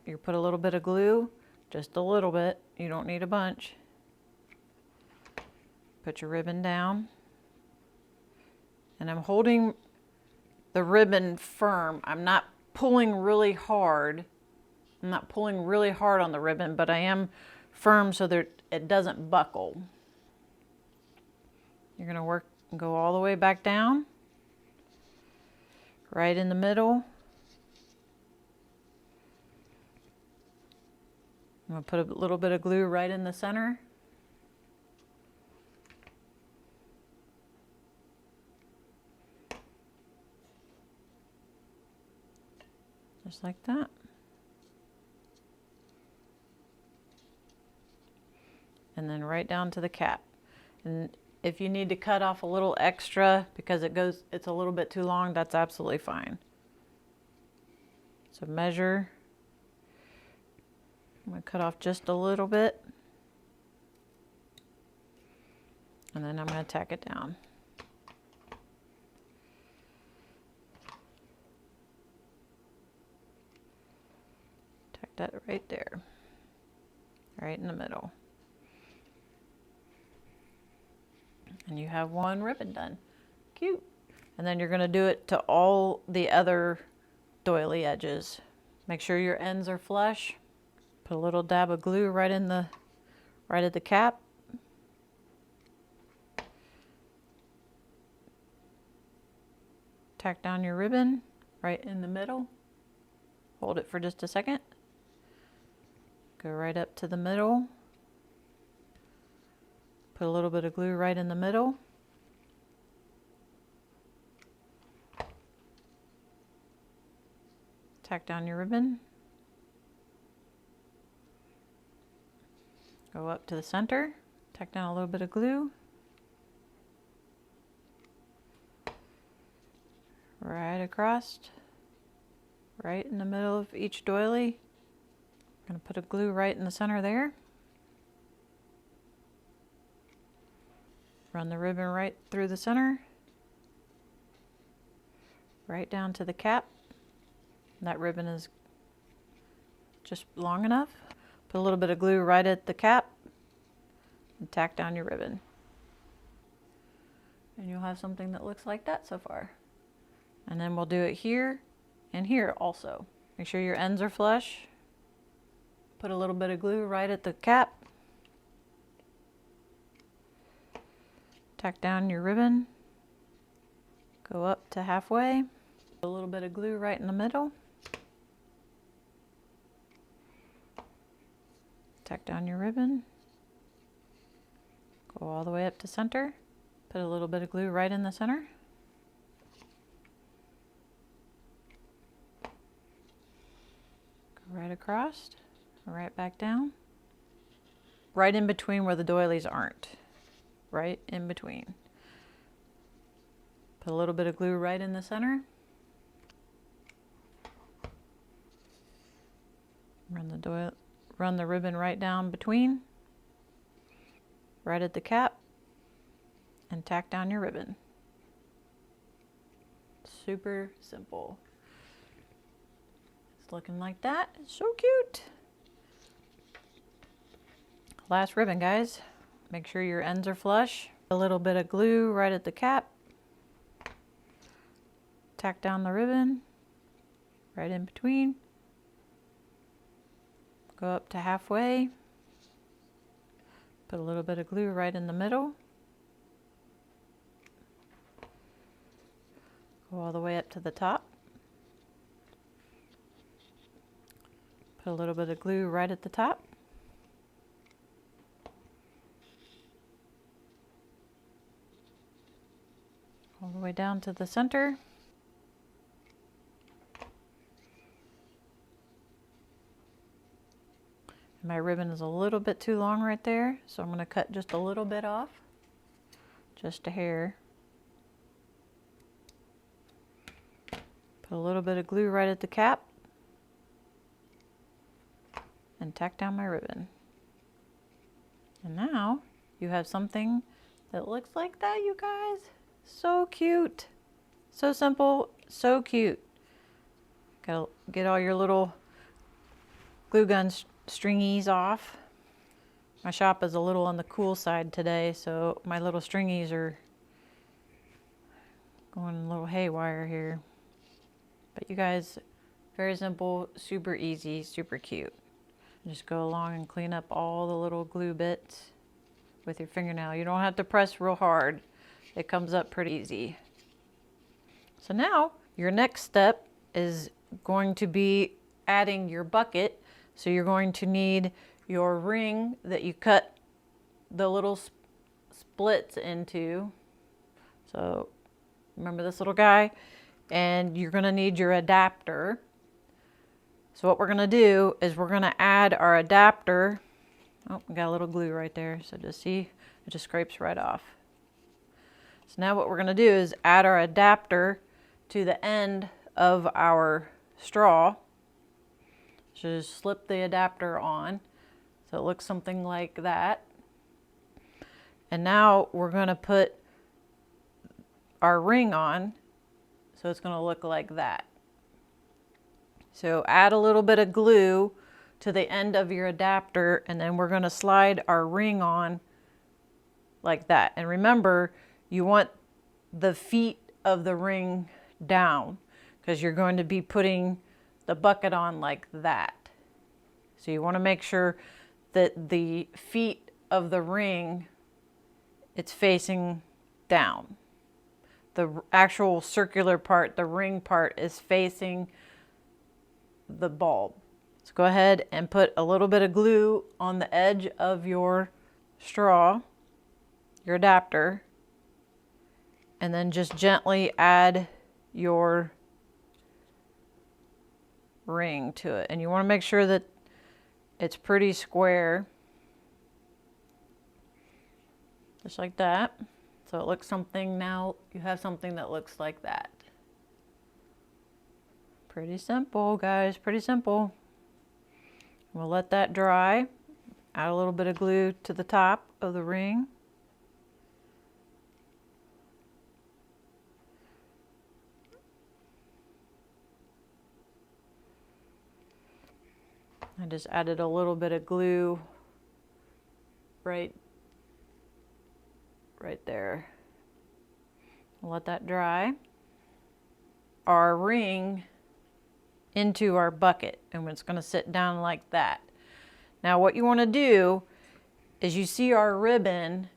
you put a little bit of glue, just a little bit. You don't need a bunch. Put your ribbon down. And I'm holding the ribbon firm. I'm not pulling really hard. I'm not pulling really hard on the ribbon, but I am firm so that it doesn't buckle. You're going to work and go all the way back down, right in the middle. I'm going to put a little bit of glue right in the center. Just like that. And then right down to the cap. And if you need to cut off a little extra because it's a little bit too long, that's absolutely fine. So measure I'm going to cut off just a little bit. And then I'm going to tack it down. Tack that right there. Right in the middle. And you have one ribbon done. Cute. And then you're going to do it to all the other doily edges. Make sure your ends are flush. Put a little dab of glue right at the cap. Tack down your ribbon right in the middle. Hold it for just a second. Go right up to the middle. Put a little bit of glue right in the middle. Tack down your ribbon. Go up to the center. Tack down a little bit of glue. Right across. Right in the middle of each doily. I'm going to put a glue right in the center there. Run the ribbon right through the center. Right down to the cap. That ribbon is just long enough. Put a little bit of glue right at the cap and tack down your ribbon. And you'll have something that looks like that so far. And then we'll do it here and here also. Make sure your ends are flush. Put a little bit of glue right at the cap. Tack down your ribbon. Go up to halfway. Put a little bit of glue right in the middle. Tack down your ribbon. Go all the way up to center. Put a little bit of glue right in the center. Go right across, right back down. Right in between where the doilies aren't. Right in between. Put a little bit of glue right in the center. Run the ribbon right down between. Right at the cap. And tack down your ribbon. Super simple. It's looking like that. It's so cute. Last ribbon, guys. Make sure your ends are flush. A little bit of glue right at the cap. Tack down the ribbon. Right in between. Go up to halfway. Put a little bit of glue right in the middle. Go all the way up to the top. Put a little bit of glue right at the top. All the way down to the center. My ribbon is a little bit too long right there, so I'm going to cut just a little bit off. Just a hair. Put a little bit of glue right at the cap. And tack down my ribbon. And now you have something that looks like that, you guys. So cute. So simple, so cute. Gotta get all your little glue gun stringies off. My shop is a little on the cool side today, so my little stringies are going a little haywire here. But you guys, very simple, super easy, super cute. Just go along and clean up all the little glue bits with your fingernail. You don't have to press real hard. It comes up pretty easy. So now your next step is going to be adding your bucket. So you're going to need your ring that you cut the little splits into. So remember this little guy? And you're going to need your adapter. So what we're going to do is we're going to add our adapter. Oh, we got a little glue right there. So just see, it just scrapes right off. So now what we're going to do is add our adapter to the end of our straw. So just slip the adapter on. So it looks something like that. And now we're going to put our ring on. So it's going to look like that. So add a little bit of glue to the end of your adapter, and then we're going to slide our ring on like that. And remember, you want the feet of the ring down because you're going to be putting the bucket on like that. So you want to make sure that the feet of the ring, it's facing down. The actual circular part, the ring part, is facing the bulb. So go ahead and put a little bit of glue on the edge of your straw, your adapter, and then just gently add your ring to it. And you want to make sure that it's pretty square, just like that. So it looks something, now you have something that looks like that. Pretty simple, guys, pretty simple. We'll let that dry. Add a little bit of glue to the top of the ring. I just added a little bit of glue right there. We'll let that dry. Our ring into our bucket, and it's going to sit down like that. Now what you want to do is, you see our ribbon,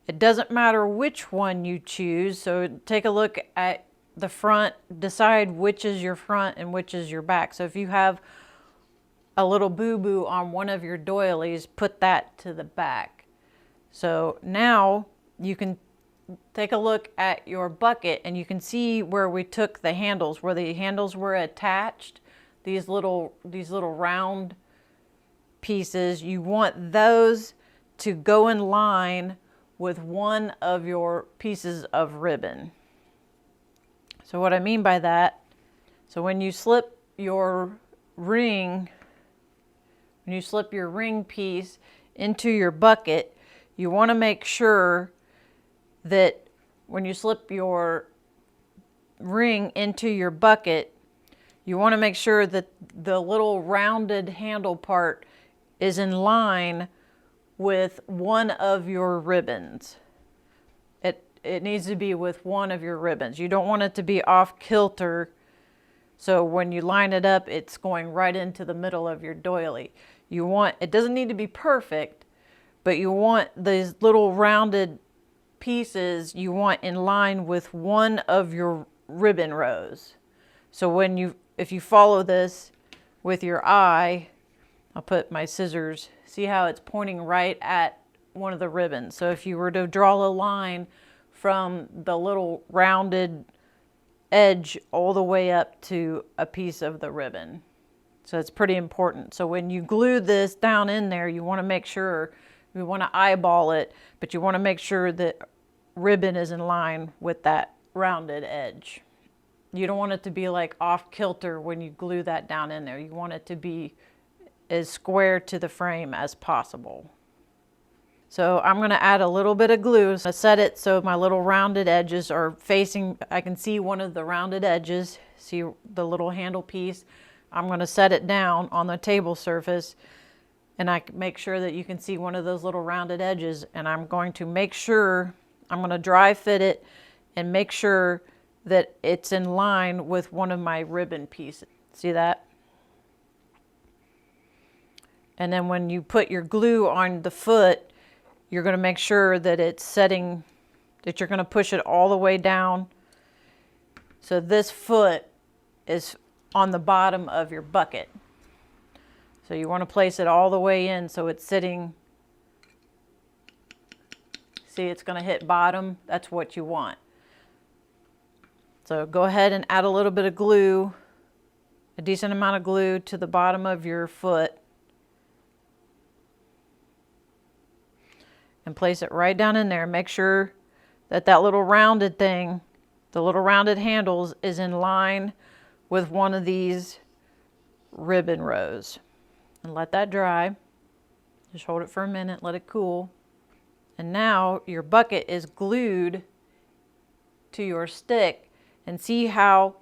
it doesn't matter which one you choose, so take a look at the front, decide which is your front and which is your back. So if you have a little boo-boo on one of your doilies, put that to the back. So now you can take a look at your bucket and you can see where we took the handles, where the handles were attached, these little round pieces. You want those to go in line with one of your pieces of ribbon. So what I mean by that, so when you slip your ring, piece into your bucket, you want to make sure that when you slip your ring into your bucket, you want to make sure that the little rounded handle part is in line with one of your ribbons. It needs to be with one of your ribbons. You don't want it to be off kilter, so when you line it up, it's going right into the middle of your doily. It doesn't need to be perfect, but you want these little rounded pieces, you want in line with one of your ribbon rows. So if you follow this with your eye, I'll put my scissors, see how it's pointing right at one of the ribbons. So if you were to draw a line from the little rounded edge all the way up to a piece of the ribbon. So it's pretty important. So when you glue this down in there, you want to make sure, you want to eyeball it, but you want to make sure that ribbon is in line with that rounded edge. You don't want it to be like off kilter when you glue that down in there. You want it to be as square to the frame as possible. So I'm going to add a little bit of glue. So I set it so my little rounded edges are facing, I can see one of the rounded edges, see the little handle piece. I'm going to set it down on the table surface, and I make sure that you can see one of those little rounded edges, and I'm going to make sure, I'm going to dry fit it and make sure that it's in line with one of my ribbon pieces. See that? And then when you put your glue on the foot, you're going to make sure that it's setting, that you're going to push it all the way down. So this foot is on the bottom of your bucket. So you want to place it all the way in so it's sitting, see, it's going to hit bottom. That's what you want. So go ahead and add a little bit of glue, a decent amount of glue to the bottom of your foot, and place it right down in there. Make sure that that little rounded thing, the little rounded handles, is in line with one of these ribbon rows. And let that dry. Just hold it for a minute, let it cool. And now your bucket is glued to your stick, and see how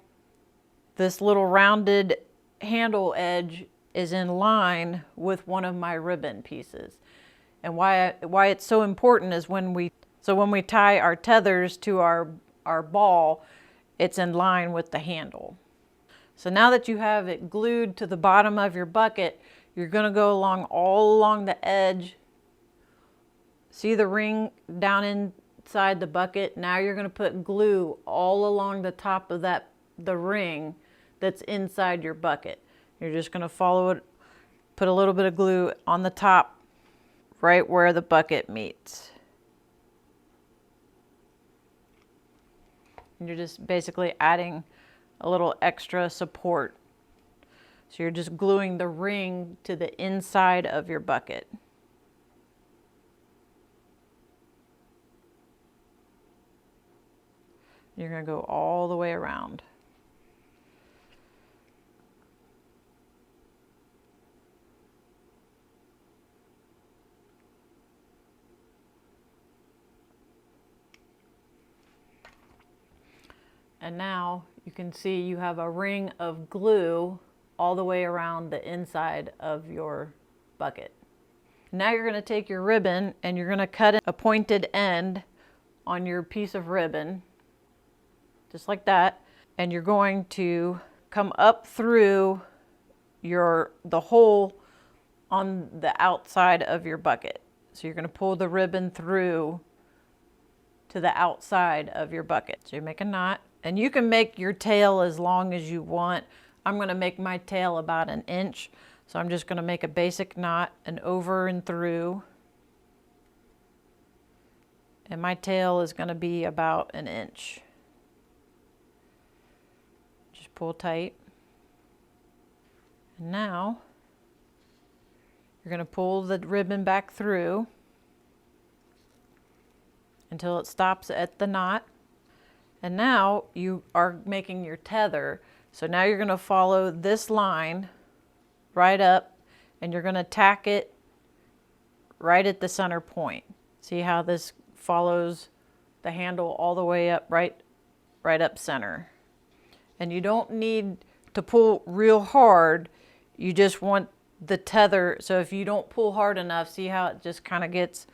this little rounded handle edge is in line with one of my ribbon pieces. And why it's so important is when we tie our tethers to our ball, it's in line with the handle. So now that you have it glued to the bottom of your bucket, you're going to go all along the edge. See the ring down inside the bucket? Now you're going to put glue all along the top of the ring that's inside your bucket. You're just going to follow it, put a little bit of glue on the top, right where the bucket meets. And you're just basically adding a little extra support. So you're just gluing the ring to the inside of your bucket. You're going to go all the way around. And now you can see you have a ring of glue all the way around the inside of your bucket. Now you're going to take your ribbon and you're going to cut a pointed end on your piece of ribbon, just like that. And you're going to come up through the hole on the outside of your bucket. So you're going to pull the ribbon through to the outside of your bucket. So you make a knot, and you can make your tail as long as you want. I'm going to make my tail about 1 inch. So I'm just going to make a basic knot and over and through. And my tail is going to be about 1 inch. Just pull tight. And now you're going to pull the ribbon back through until it stops at the knot. And now you are making your tether. So now you're going to follow this line right up, and you're going to tack it right at the center point. See how this follows the handle all the way up, right up center. And you don't need to pull real hard. You just want the tether. So if you don't pull hard enough, see how it just kind of gets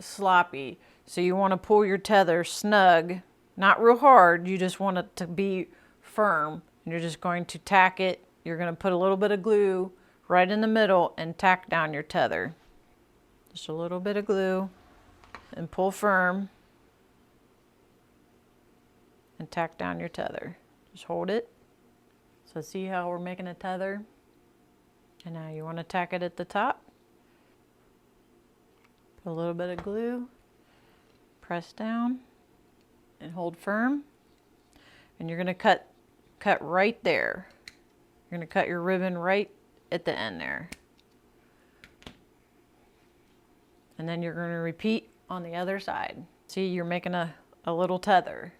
sloppy. So you want to pull your tether snug, not real hard. You just want it to be firm. And you're just going to tack it. You're going to put a little bit of glue right in the middle and tack down your tether. Just a little bit of glue and pull firm and tack down your tether. Just hold it. So see how we're making a tether? And now you want to tack it at the top. Put a little bit of glue, press down and hold firm. And you're going to cut right there. You're going to cut your ribbon right at the end there. And then you're going to repeat on the other side. See, you're making a little tether.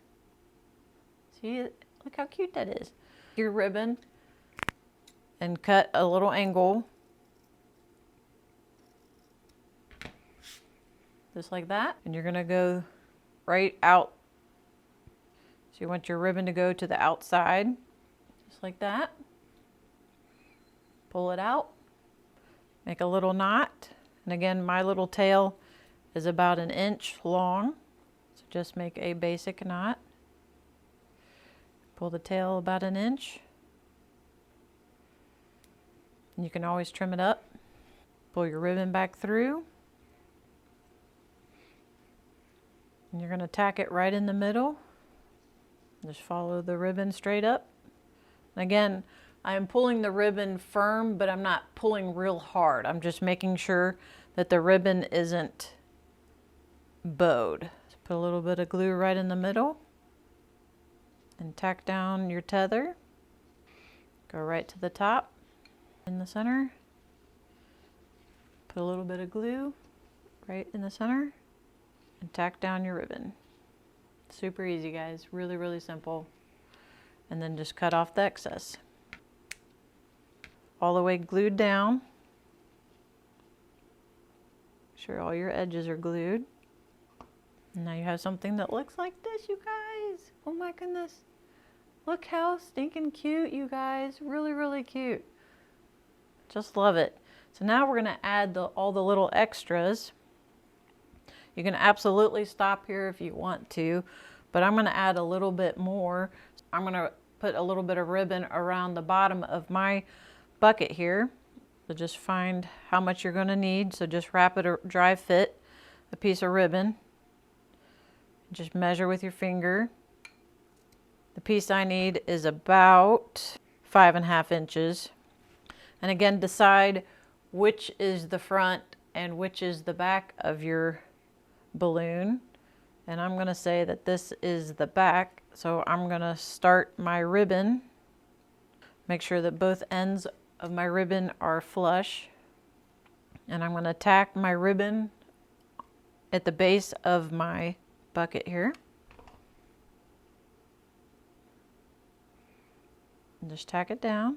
See, look how cute that is. Your ribbon and cut a little angle. Just like that. And you're going to go right out. So you want your ribbon to go to the outside, just like that. Pull it out, make a little knot. And again, my little tail is about 1 inch long. So just make a basic knot. Pull the tail about 1 inch. And you can always trim it up. Pull your ribbon back through. And you're going to tack it right in the middle. Just follow the ribbon straight up. And again, I am pulling the ribbon firm, but I'm not pulling real hard. I'm just making sure that the ribbon isn't bowed. So put a little bit of glue right in the middle and tack down your tether. Go right to the top in the center. Put a little bit of glue right in the center and tack down your ribbon. Super easy, guys. Really, really simple. And then just cut off the excess. all the way glued down. Make sure all your edges are glued. And now you have something that looks like this, you guys. Oh my goodness. Look how stinking cute, you guys. Really, really cute. Just love it. So now we're gonna add all the little extras. You can absolutely stop here if you want to, but I'm gonna add a little bit more. I'm gonna put a little bit of ribbon around the bottom of my bucket here. So just find how much you're gonna need. So just wrap it or dry fit a piece of ribbon. Just measure with your finger. The piece I need is about 5.5 inches. And again, decide which is the front and which is the back of your balloon. And I'm gonna say that this is the back. So I'm gonna start my ribbon. Make sure that both ends of my ribbon are flush. And I'm gonna tack my ribbon at the base of my bucket here. And just tack it down.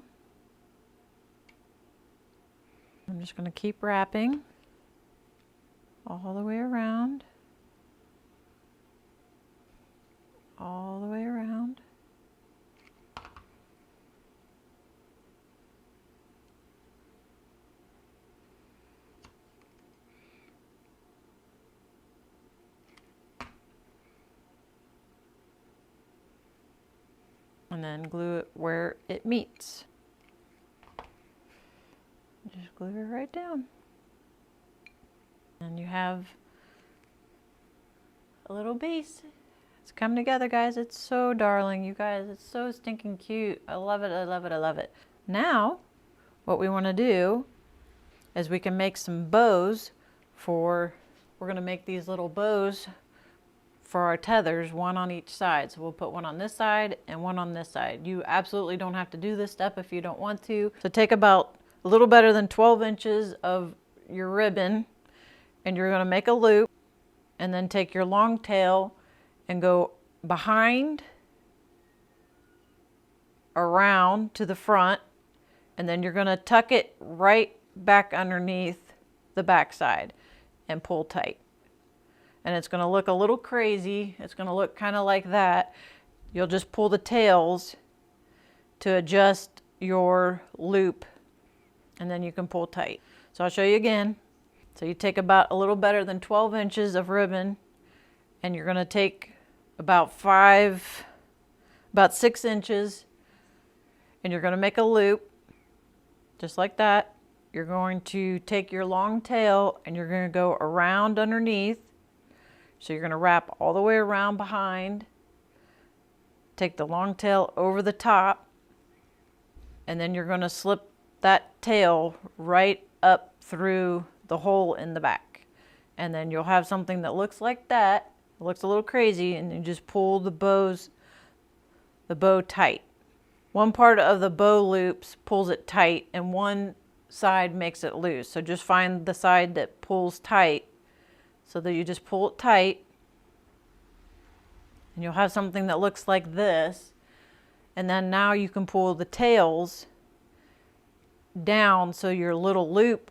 I'm just going to keep wrapping all the way around. All the way around. And then glue it where it meets. Just glue it right down. And you have a little base. It's come together, guys. It's so darling, you guys. It's so stinking cute. I love it, I love it, I love it. Now, what we want to do is we can make some bows we're going to make these little bows for our tethers, one on each side. So we'll put one on this side and one on this side. You absolutely don't have to do this step if you don't want to. So take about a little better than 12 inches of your ribbon and you're going to make a loop, and then take your long tail and go behind, around to the front, and then you're going to tuck it right back underneath the back side and pull tight. And it's going to look a little crazy. It's going to look kind of like that. You'll just pull the tails to adjust your loop, and then you can pull tight. So I'll show you again. So you take about a little better than 12 inches of ribbon, and you're going to take about 6 inches, and you're going to make a loop just like that. You're going to take your long tail and you're going to go around underneath. So you're going to wrap all the way around behind, take the long tail over the top, and then you're going to slip that tail right up through the hole in the back. And then you'll have something that looks like that. It looks a little crazy, and you just pull the bow tight. One part of the bow loops pulls it tight and one side makes it loose. So just find the side that pulls tight, so that you just pull it tight, and you'll have something that looks like this. And then now you can pull the tails down so your little loop,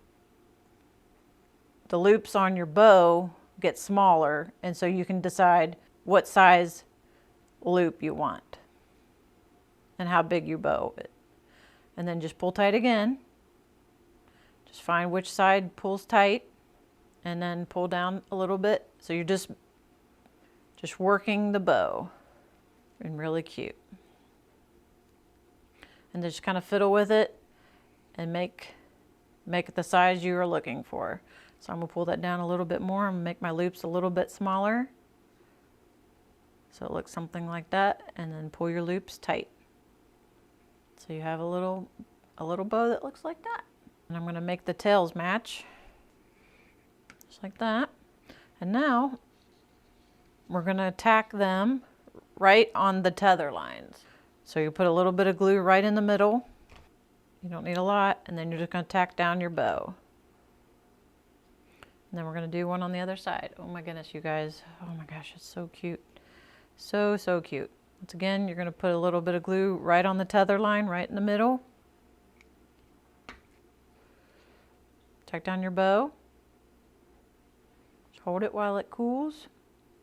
the loops on your bow, get smaller, and so you can decide what size loop you want and how big you bow it. And then just pull tight again. Just find which side pulls tight, and then pull down a little bit. So you're just working the bow, and really cute. And just kind of fiddle with it and make it the size you are looking for. So I'm gonna pull that down a little bit more and make my loops a little bit smaller. So it looks something like that, and then pull your loops tight. So you have a little bow that looks like that. And I'm gonna make the tails match, just like that. And now we're gonna tack them right on the tether lines. So you put a little bit of glue right in the middle. You don't need a lot, and then you're just gonna tack down your bow. And then we're gonna do one on the other side. Oh my goodness, you guys. Oh my gosh, it's so cute. So, so cute. Once again, you're gonna put a little bit of glue right on the tether line, right in the middle. Tack down your bow. Just hold it while it cools.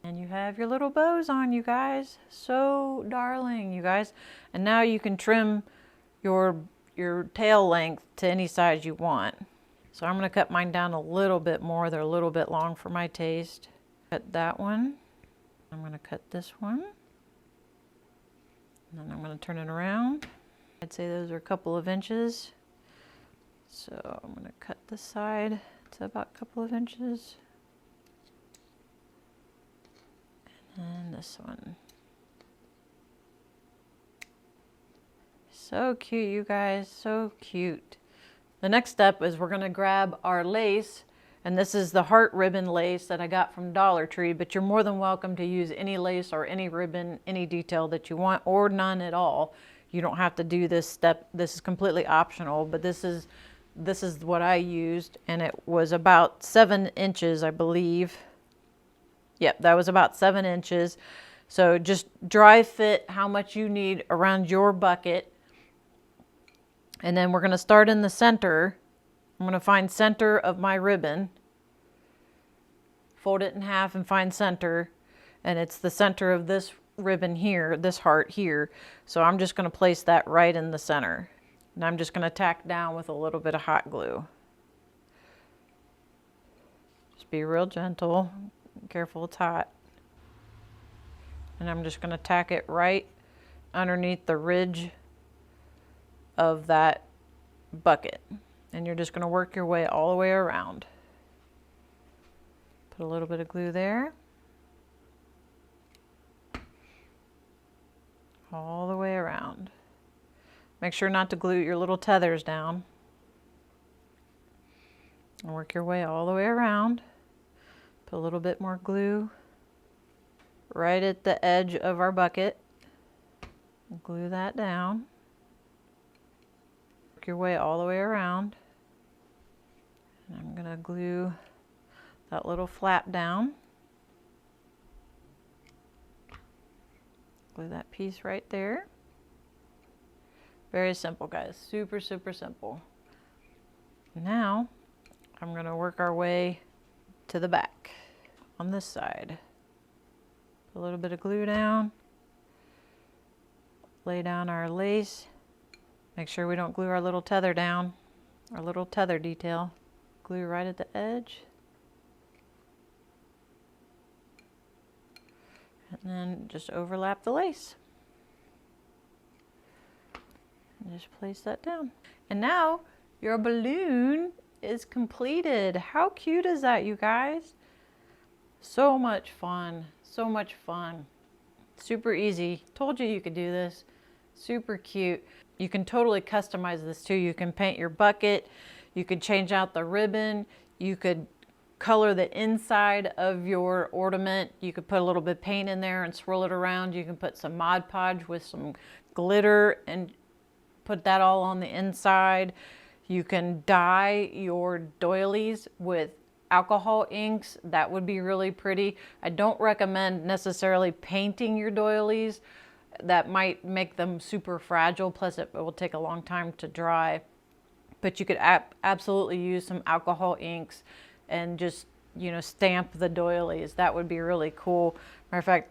And you have your little bows on, you guys. So darling, you guys. And now you can trim your tail length to any size you want. So I'm gonna cut mine down a little bit more. They're a little bit long for my taste. Cut that one. I'm gonna cut this one. And then I'm gonna turn it around. I'd say those are a couple of inches. So I'm gonna cut this side to about a couple of inches. And this one. So cute, you guys, so cute. The next step is we're gonna grab our lace, and this is the heart ribbon lace that I got from Dollartreediy, but you're more than welcome to use any lace or any ribbon, any detail that you want, or none at all. You don't have to do this step. This is completely optional, but this is what I used, and it was about 7 inches, I believe. Yep, that was about 7 inches. So just dry fit how much you need around your bucket. And then we're gonna start in the center. I'm gonna find center of my ribbon, fold it in half and find center. And it's the center of this ribbon here, this heart here. So I'm just gonna place that right in the center. And I'm just gonna tack down with a little bit of hot glue. Just be real gentle, careful it's hot. And I'm just gonna tack it right underneath the ridge of that bucket. And you're just gonna work your way all the way around. Put a little bit of glue there. All the way around. Make sure not to glue your little tethers down. And work your way all the way around. Put a little bit more glue right at the edge of our bucket. Glue that down. Work your way all the way around. And I'm gonna glue that little flap down. Glue that piece right there. Very simple, guys. Super, super simple. Now, I'm gonna work our way to the back on this side. Put a little bit of glue down. Lay down our lace. Make sure we don't glue our little tether down, our little tether detail. Glue right at the edge. And then just overlap the lace. And just place that down. And now your balloon is completed. How cute is that, you guys? So much fun, so much fun. Super easy. Told you could do this. Super cute. You can totally customize this too. You can paint your bucket. You could change out the ribbon. You could color the inside of your ornament. You could put a little bit of paint in there and swirl it around. You can put some Mod Podge with some glitter and put that all on the inside. You can dye your doilies with alcohol inks. That would be really pretty. I don't recommend necessarily painting your doilies. That might make them super fragile, plus it will take a long time to dry. But you could absolutely use some alcohol inks and just, you know, stamp the doilies. That would be really cool. Matter of fact,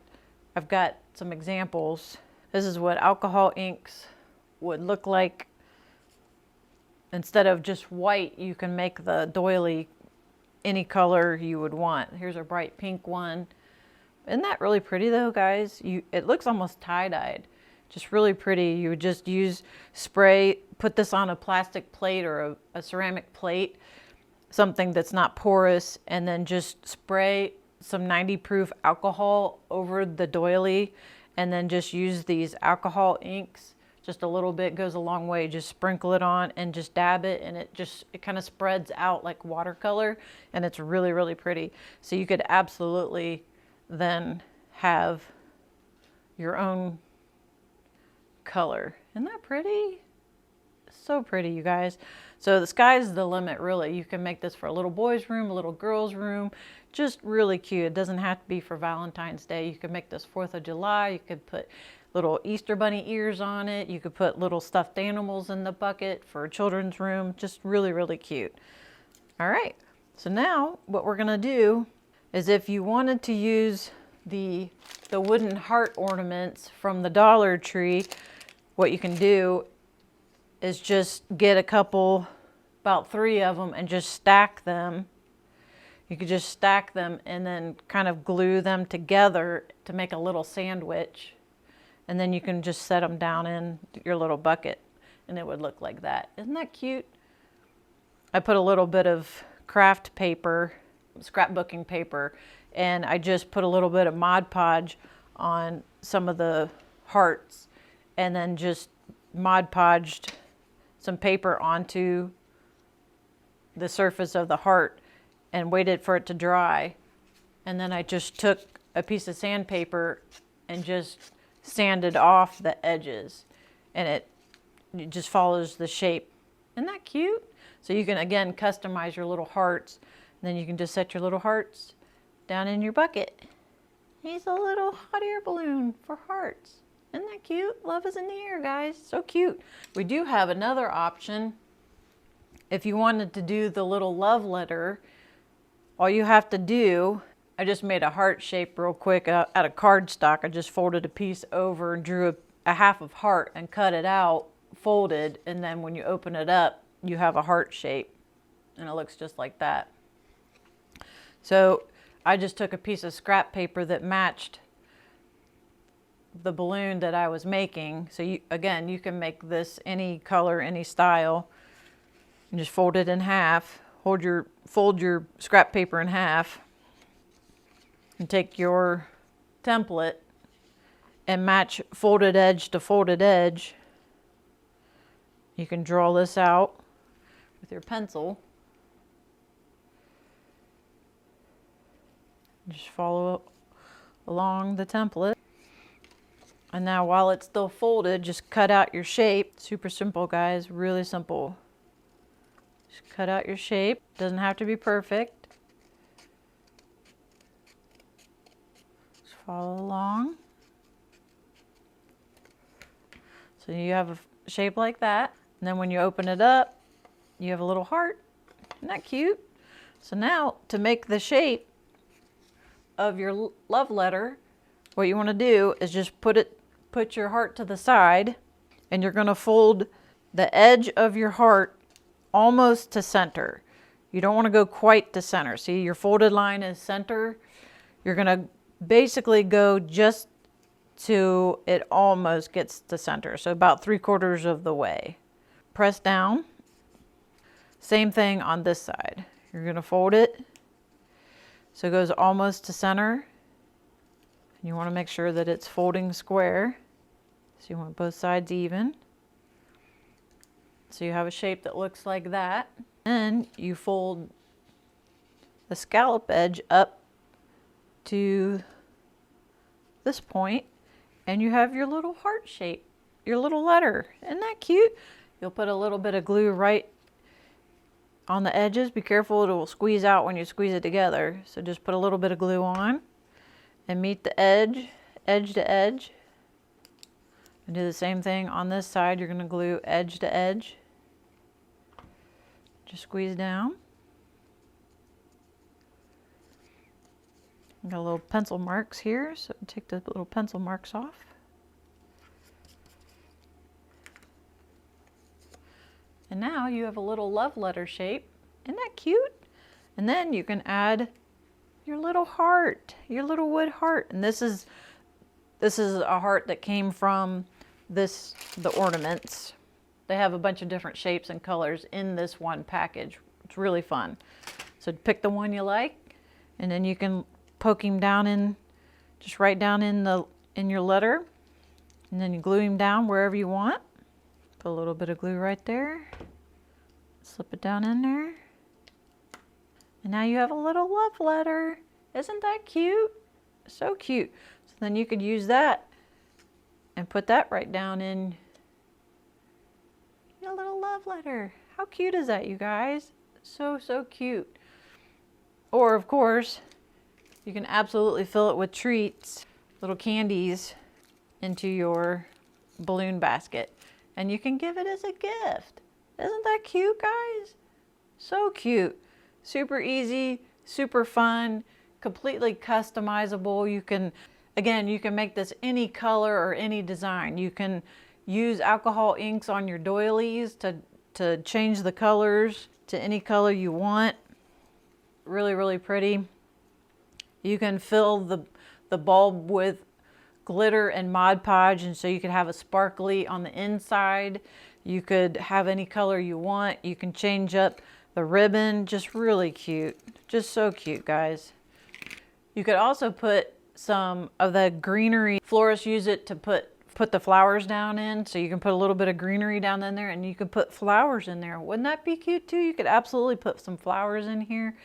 I've got some examples. This is what alcohol inks would look like. Instead of just white, you can make the doily any color you would want. Here's a bright pink one. Isn't that really pretty though, guys? It looks almost tie-dyed. Just really pretty. You would just use spray, put this on a plastic plate or a ceramic plate, something that's not porous, and then just spray some 90 proof alcohol over the doily, and then just use these alcohol inks. Just a little bit goes a long way. Just sprinkle it on and just dab it, and it kind of spreads out like watercolor, and it's really, really pretty. So you could absolutely then have your own color. Isn't that pretty? So pretty, you guys. So the sky's the limit, really. You can make this for a little boy's room, a little girl's room. Just really cute. It doesn't have to be for Valentine's Day. You could make this 4th of July. You could put little Easter bunny ears on it. You could put little stuffed animals in the bucket for a children's room. Just really, really cute. All right, so now what we're gonna do is, if you wanted to use the wooden heart ornaments from the Dollar Tree, what you can do is just get a couple, about 3 of them, and just stack them. You could just stack them and then kind of glue them together to make a little sandwich. And then you can just set them down in your little bucket and it would look like that. Isn't that cute? I put a little bit of craft paper, scrapbooking paper, and I just put a little bit of Mod Podge on some of the hearts, and then just Mod Podged some paper onto the surface of the heart and waited for it to dry. And then I just took a piece of sandpaper and just sanded off the edges, and it just follows the shape. Isn't that cute? So you can again customize your little hearts, and then you can just set your little hearts down in your bucket. He's a little hot air balloon for hearts. Isn't that cute? Love is in the air, guys. So cute. We do have another option. If you wanted to do the little love letter, all you have to do, I just made a heart shape real quick out of cardstock. I just folded a piece over and drew a half of heart and cut it out, folded, and then when you open it up, you have a heart shape, and it looks just like that. So I just took a piece of scrap paper that matched the balloon that I was making. So you, again, you can make this any color, any style, and just fold it in half. Fold your scrap paper in half, and take your template and match folded edge to folded edge. You can draw this out with your pencil. Just follow along the template. And now while it's still folded, just cut out your shape. Super simple, guys, really simple. Just cut out your shape. Doesn't have to be perfect. Just follow along. So you have a shape like that. And then when you open it up, you have a little heart. Isn't that cute? So now to make the shape of your love letter, what you want to do is just put your heart to the side, and you're going to fold the edge of your heart almost to center. You don't want to go quite to center. See, your folded line is center. You're going to basically go just to it almost gets to center. So about 3/4 of the way. Press down. Same thing on this side. You're going to fold it so it goes almost to center. You want to make sure that it's folding square. So you want both sides even. So you have a shape that looks like that. Then you fold the scallop edge up to this point, and you have your little heart shape, your little letter. Isn't that cute? You'll put a little bit of glue right on the edges. Be careful, it will squeeze out when you squeeze it together. So just put a little bit of glue on and meet the edge, edge to edge. And do the same thing on this side. You're going to glue edge to edge. Just squeeze down. Got little pencil marks here, so take the little pencil marks off. And now you have a little love letter shape. Isn't that cute? And then you can add your little heart, your little wood heart. And this is a heart that came from the ornaments. They have a bunch of different shapes and colors in this one package. It's really fun. So pick the one you like, and then you can poke him down in, just right down in your letter, and then you glue him down wherever you want. Put a little bit of glue right there. Slip it down in there. And now you have a little love letter. Isn't that cute? So cute. So then you could use that and put that right down in your little love letter. How cute is that, you guys? So, so cute. Or of course, you can absolutely fill it with treats, little candies, into your balloon basket. And you can give it as a gift. Isn't that cute, guys? So cute. Super easy, super fun, completely customizable. You can, again, you can make this any color or any design. You can use alcohol inks on your doilies to change the colors to any color you want. Really, really pretty. You can fill the bulb with glitter and Mod Podge, and so you could have a sparkly on the inside. You could have any color you want. You can change up the ribbon. Just really cute. Just so cute, guys. You could also put some of the greenery. Florists use it to put the flowers down in, so you can put a little bit of greenery down in there, and you could put flowers in there. Wouldn't that be cute too? You could absolutely put some flowers in here.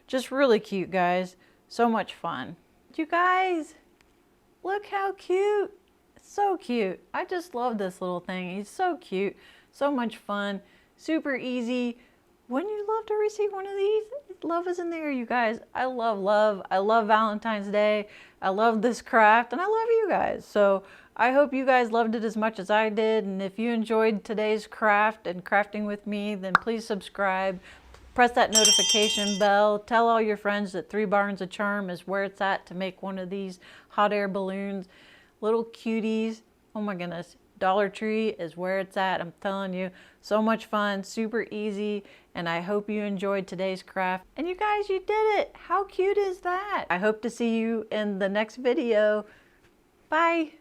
Just really cute, guys. So much fun. You guys, look how cute. So cute. I just love this little thing. He's so cute. So much fun. Super easy. Wouldn't you love to receive one of these? Love is in there, you guys. I love love. I love Valentine's Day. I love this craft, and I love you guys. So I hope you guys loved it as much as I did. And if you enjoyed today's craft and crafting with me, then please subscribe. Press that notification bell. Tell all your friends that 3 Barns a Charm is where it's at to make one of these hot air balloons. Little cuties. Oh my goodness. Dollartreediy is where it's at. I'm telling you, so much fun, super easy, and I hope you enjoyed today's craft. And you guys, you did it. How cute is that? I hope to see you in the next video. Bye.